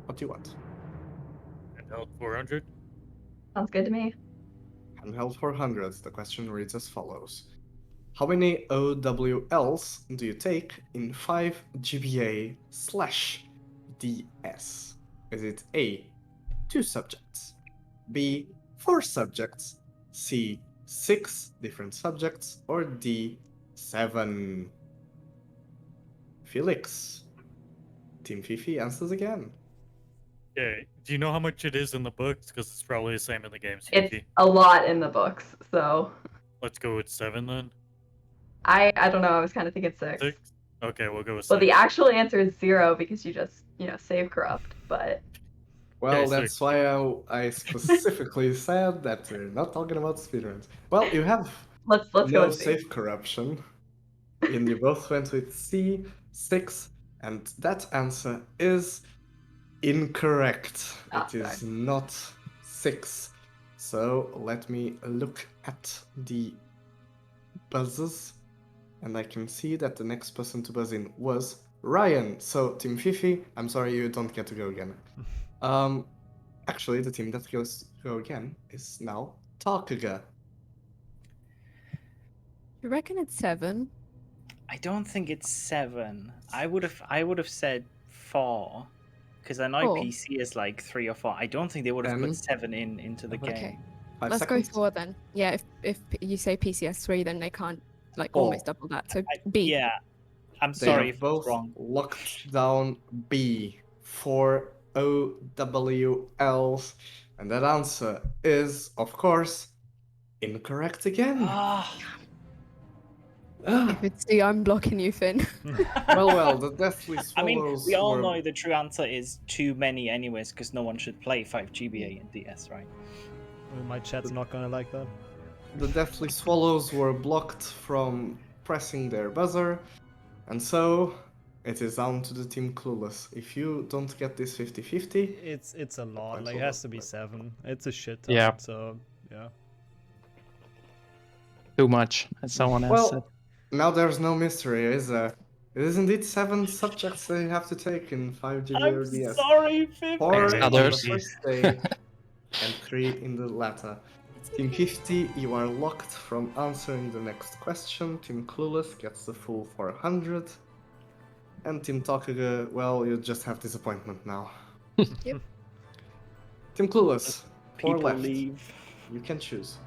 What do you want? Handheld 400. Sounds good to me. Handheld 400. The question reads as follows. How many OWLs do you take in 5 GBA/DS? Is it A, 2 subjects, B, 4 subjects, C, 6 different subjects, or D, 7? Felix. Team Fifi answers again. Okay, do you know how much it is in the books? Because it's probably the same in the games. It's Fifi. a lot in the books, so Let's go with 7 then. I don't know. I was kind of thinking 6. 6? Okay, we'll go with 6. Well, the actual answer is 0 because you just save corrupt, but Well, Okay, that's why I specifically said that we're not talking about speedruns. Well, you have let's go no with C. safe corruption. And you both went with C, 6, and that answer is incorrect. It is not 6. So let me look at the buzzes, and I can see that the next person to buzz in was Ryan. So Team Fifi, I'm sorry you don't get to go again. Actually, the team that go again is now Takaga. You reckon it's 7? I don't think it's 7. I would have said 4, because I know 4. PC is like 3 or 4. I don't think they would have put 7 into the Okay. game. 5 Let's seconds. go 4 then. Yeah, if you say PCS 3, then they can't like 4. almost double that. So B. Yeah, I'm They sorry have if both it's wrong. locked down B for OWLs, and that answer is, of course, incorrect again. If it's C, I'm blocking you, Finn. Well, the Deathly Swallows I mean, we all were... know the true answer is too many anyways, because no one should play 5 GBA in DS, right? Well, my chat's not gonna like that. The Deathly Swallows were blocked from pressing their buzzer, and so it is down to the Team Clueless. If you don't get this 50-50... It's a lot, like it has to be 7. It's a shit ton, Yeah. so yeah. Too much, as someone else said. Well, now there's no mystery, is there? It is indeed 7 subjects that you have to take in 5 GB or DS. Sorry, 50. 4 on the Others. first day and 3 in the latter. Team 50, you are locked from answering the next question. Team Clueless gets the full 400. And Team Takaga, well, you just have disappointment now. Yep. Team Clueless, 4 People left. leave. You can choose.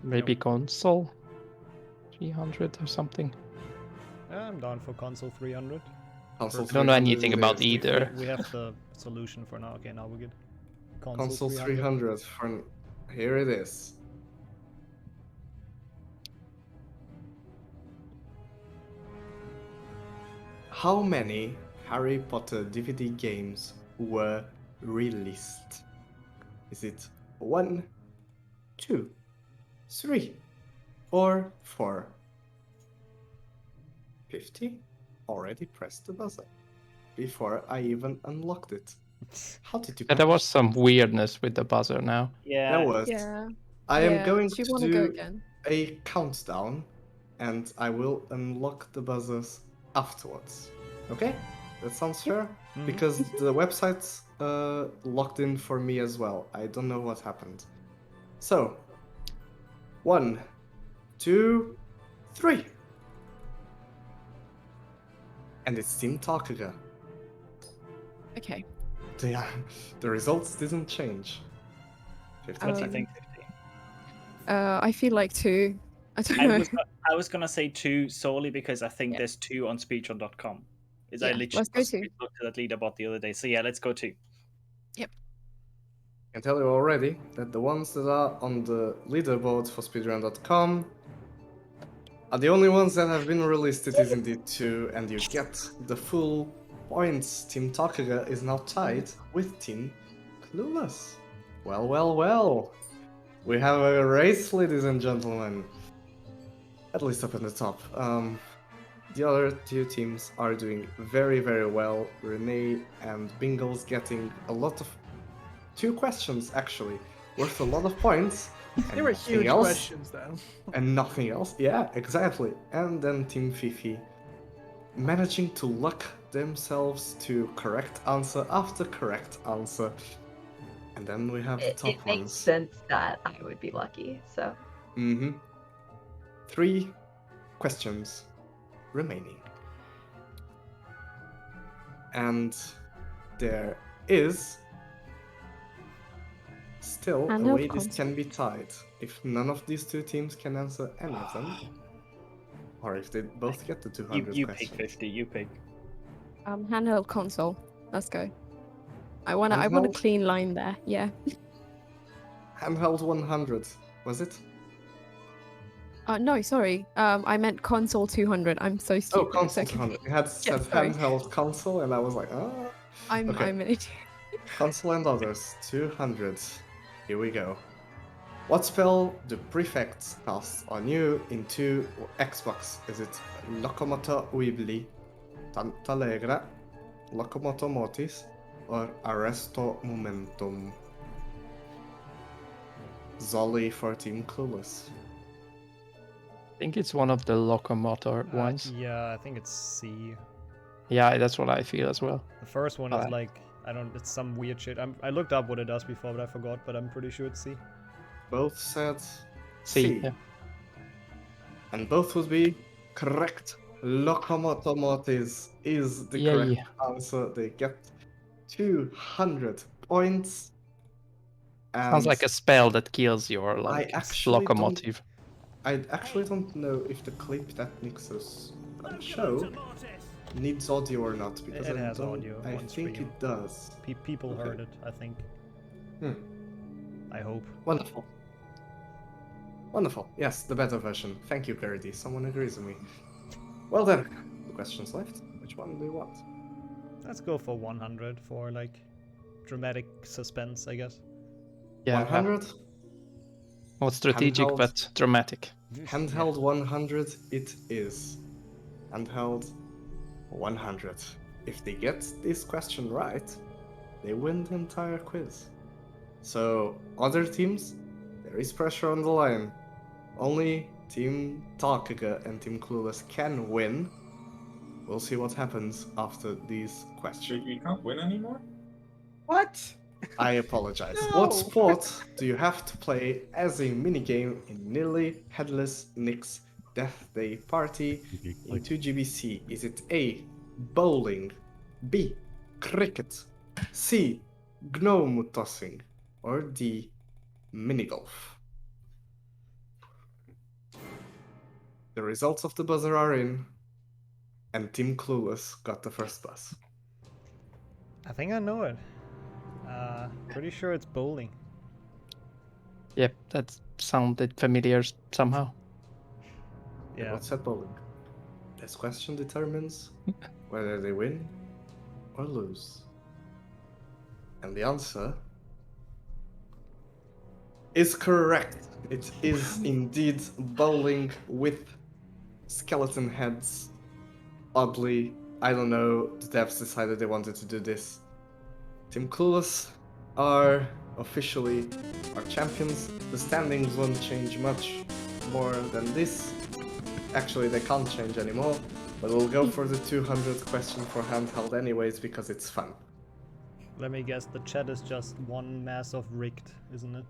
Maybe console 300 or something. I'm down for console 300. Console I don't know 300 anything it about is. either. We have the solution for now. Okay, now we're good. Console 300 for... Here it is. How many Harry Potter DVD games were released? Is it 1, 2, 3, or 4? 50 already pressed the buzzer before I even unlocked it. How did you? Yeah, there was some weirdness with the buzzer now. Yeah. There was. Yeah. I am Yeah, going do you to wanna go do again? a countdown, and I will unlock the buzzers afterwards. Okay? That sounds fair? Because the website's locked in for me as well. I don't know what happened. So, 1, 2, 3. And it's Team Takaga. Okay. The results didn't change. 50. What do you think? I feel like 2. I don't know. I was gonna say 2 solely because I think there's 2 on speedrun.com. Is I Yeah, literally let's go just 2. looked at that leaderboard the other day. So yeah, let's go 2. Yep. I can tell you already that the ones that are on the leaderboard for speedrun.com are the only ones that have been released. It is indeed 2, and you get the full points. Team Takaga is now tied with Team Clueless. Well, well, well. We have a race, ladies and gentlemen. At least up in the top. The other 2 teams are doing very, very well. Renee and Bingle's getting a lot of... 2 questions, actually, worth a lot of points. They were huge questions, though. And nothing else. Yeah, exactly. And then Team Fifi managing to luck themselves to correct answer after correct answer. And then we have the top It makes ones. sense that I would be lucky, so. 3 questions remaining. And there is still a way this can be tied. If none of these 2 teams can answer any of them, or if they both get the 200 You questions. pick 50. You pick. Handheld console. Let's go. I want a Handheld? clean line there. Yeah. Handheld 100, was it? No, sorry. I meant console 200. I'm so stupid. Oh, console It's okay. 200. It had said sorry. handheld console, and I was like, oh. I'm Okay. an idiot. Console and others, 200. Here we go. What spell do prefects cast on you into Xbox? Is it Locomotor Weebly, Tantalegre, Locomotor Mortis, or Arresto Momentum? Zolly for Team Clueless. I think it's one of the locomotor ones. Yeah, I think it's C. Yeah, that's what I feel as well. The first one is like, I don't, it's some weird shit. I looked up what it does before, but I forgot, but I'm pretty sure it's C. Both said C. Yeah. And both would be correct. Locomotor Mortis is the correct answer. They get 200 points. And sounds like a spell that kills your locomotive. I actually don't know if the clip that Nixos show needs audio or not, because It has audio. I think it does. People heard it, I think. I hope. Wonderful. Wonderful. Yes, the better version. Thank you, Gertie. Someone agrees with me. Well then, the questions left. Which one do you want? Let's go for 100 for like dramatic suspense, I guess. Yeah. 100? Not strategic, but dramatic. Handheld 100 it is. Handheld 100. If they get this question right, they win the entire quiz. So, other teams, there is pressure on the line. Only Team Talkaga and Team Clueless can win. We'll see what happens after these questions. We can't win anymore? What? I apologize. No. What sport do you have to play as a minigame in Nearly Headless Nick's Death Day Party in 2GBC? Is it A, bowling, B, cricket, C, gnome tossing, or D, minigolf? The results of the buzzer are in, and Team Clueless got the first buzz. I think I know it. Pretty sure it's bowling. Yep, that sounded familiar somehow. Yeah. What's that bowling? This question determines whether they win or lose. And the answer is correct. It is indeed bowling with skeleton heads. Oddly, I don't know, the devs decided they wanted to do this. Team Clueless are officially our champions. The standings won't change much more than this. Actually, they can't change anymore, but we'll go for the 200 question for handheld anyways because it's fun. Let me guess, the chat is just one mass of rigged, isn't it?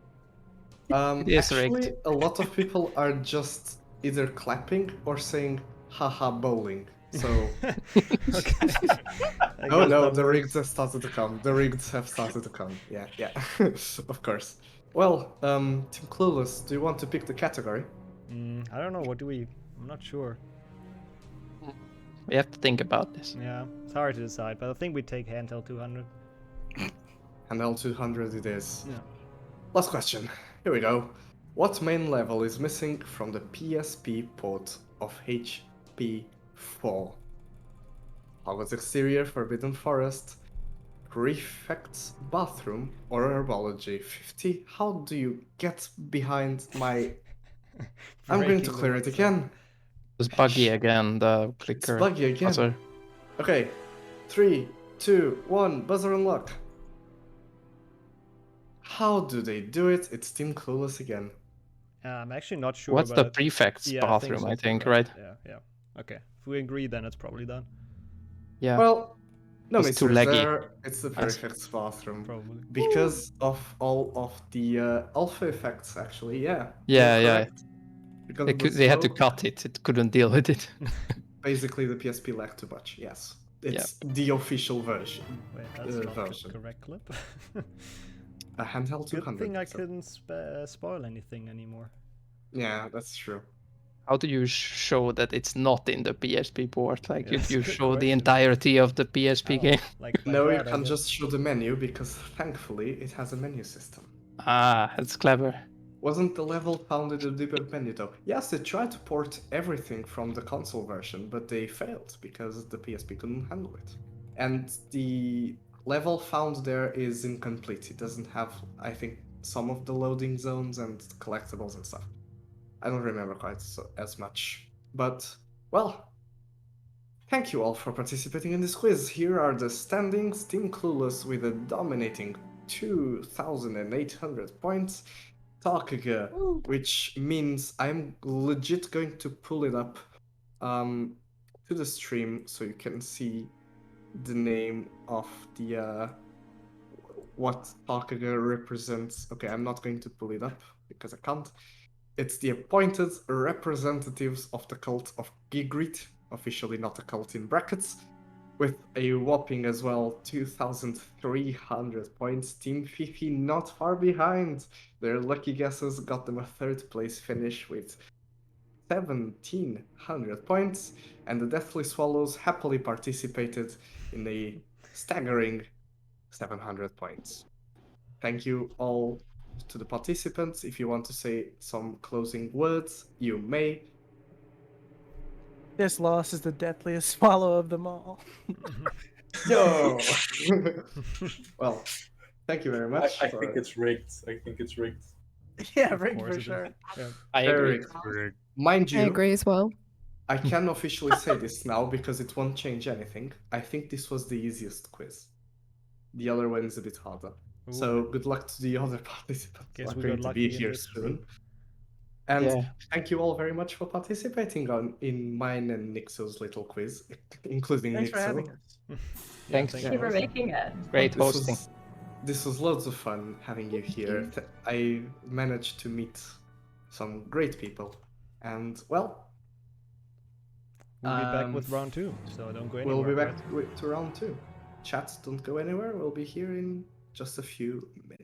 Yes, actually, rigged. a lot of people are just either clapping or saying haha bowling. So oh no, the rigs have started to come. The rigs have started to come. Yeah, of course. Well, Team Clueless, do you want to pick the category? I don't know, what do we... I'm not sure. We have to think about this. Yeah, it's hard to decide, but I think we take handheld 200. Handheld 200 it is. Yeah. Last question. Here we go. What main level is missing from the PSP port of HP4? Hogwarts Exterior, Forbidden Forest, Prefect's Bathroom, or Herbology? 50? How do you get behind my... I'm going to clear it again. It's buggy again, the clicker. It's buggy again. Buzzer. Okay. 3, 2, 1, buzzer unlock. How do they do it? It's Team Clueless again. I'm actually not sure. What's but the prefect's bathroom, I think, right? Yeah. Okay. If we agree, then it's probably done. Yeah. Well, no, it's too leggy. It's the prefect's bathroom. Probably. Because of all of the alpha effects, actually, yeah. Yeah. Because They had to cut it. It couldn't deal with it. Basically, the PSP lacked too much. Yes, it's the official version. Wait, that's not the correct clip. A handheld 200. Good thing I couldn't spoil anything anymore. Yeah, that's true. How do you show that it's not in the PSP port? Like if you show the question. entirety of the PSP game? Like No, you that, I can guess. just show the menu because thankfully it has a menu system. Ah, that's clever. Wasn't the level found in the debug menu though? Yes, they tried to port everything from the console version, but they failed because the PSP couldn't handle it. And the level found there is incomplete. It doesn't have, I think, some of the loading zones and collectibles and stuff. I don't remember quite as much. But, well, thank you all for participating in this quiz. Here are the standings. Team Clueless with a dominating 2,800 points. Takaga, which means I'm legit going to pull it up to the stream so you can see the name of the what Takaga represents. Okay, I'm not going to pull it up because I can't. It's the appointed representatives of the cult of Gigrit, officially not a cult in brackets, with a whopping as well 2,300 points. Team Fifi not far behind. Their lucky guesses got them a third place finish with 1,700 points, and the Deathly Swallows happily participated in a staggering 700 points. Thank you all to the participants. If you want to say some closing words, you may. This loss is the deadliest swallow of them all. No. Well, thank you very much. I think it's rigged. I think it's rigged. Yeah, rigged for sure. Yeah. I agree. Mind you, I agree as well. I can officially say this now because it won't change anything. I think this was the easiest quiz. The other one is a bit harder. So good luck to the other participants who Guess are we going got to lucky be in here this. soon. And Yeah. thank you all very much for participating in mine and Nixo's little quiz, including Thanks Nixo. for having us. Thanks. Thank you for making it. Great hosting. This was loads of fun having you here. I managed to meet some great people. And, well, We'll be back with round 2, so don't go anywhere. we'll be back right? to round 2. Chats, don't go anywhere. We'll be here in just a few minutes.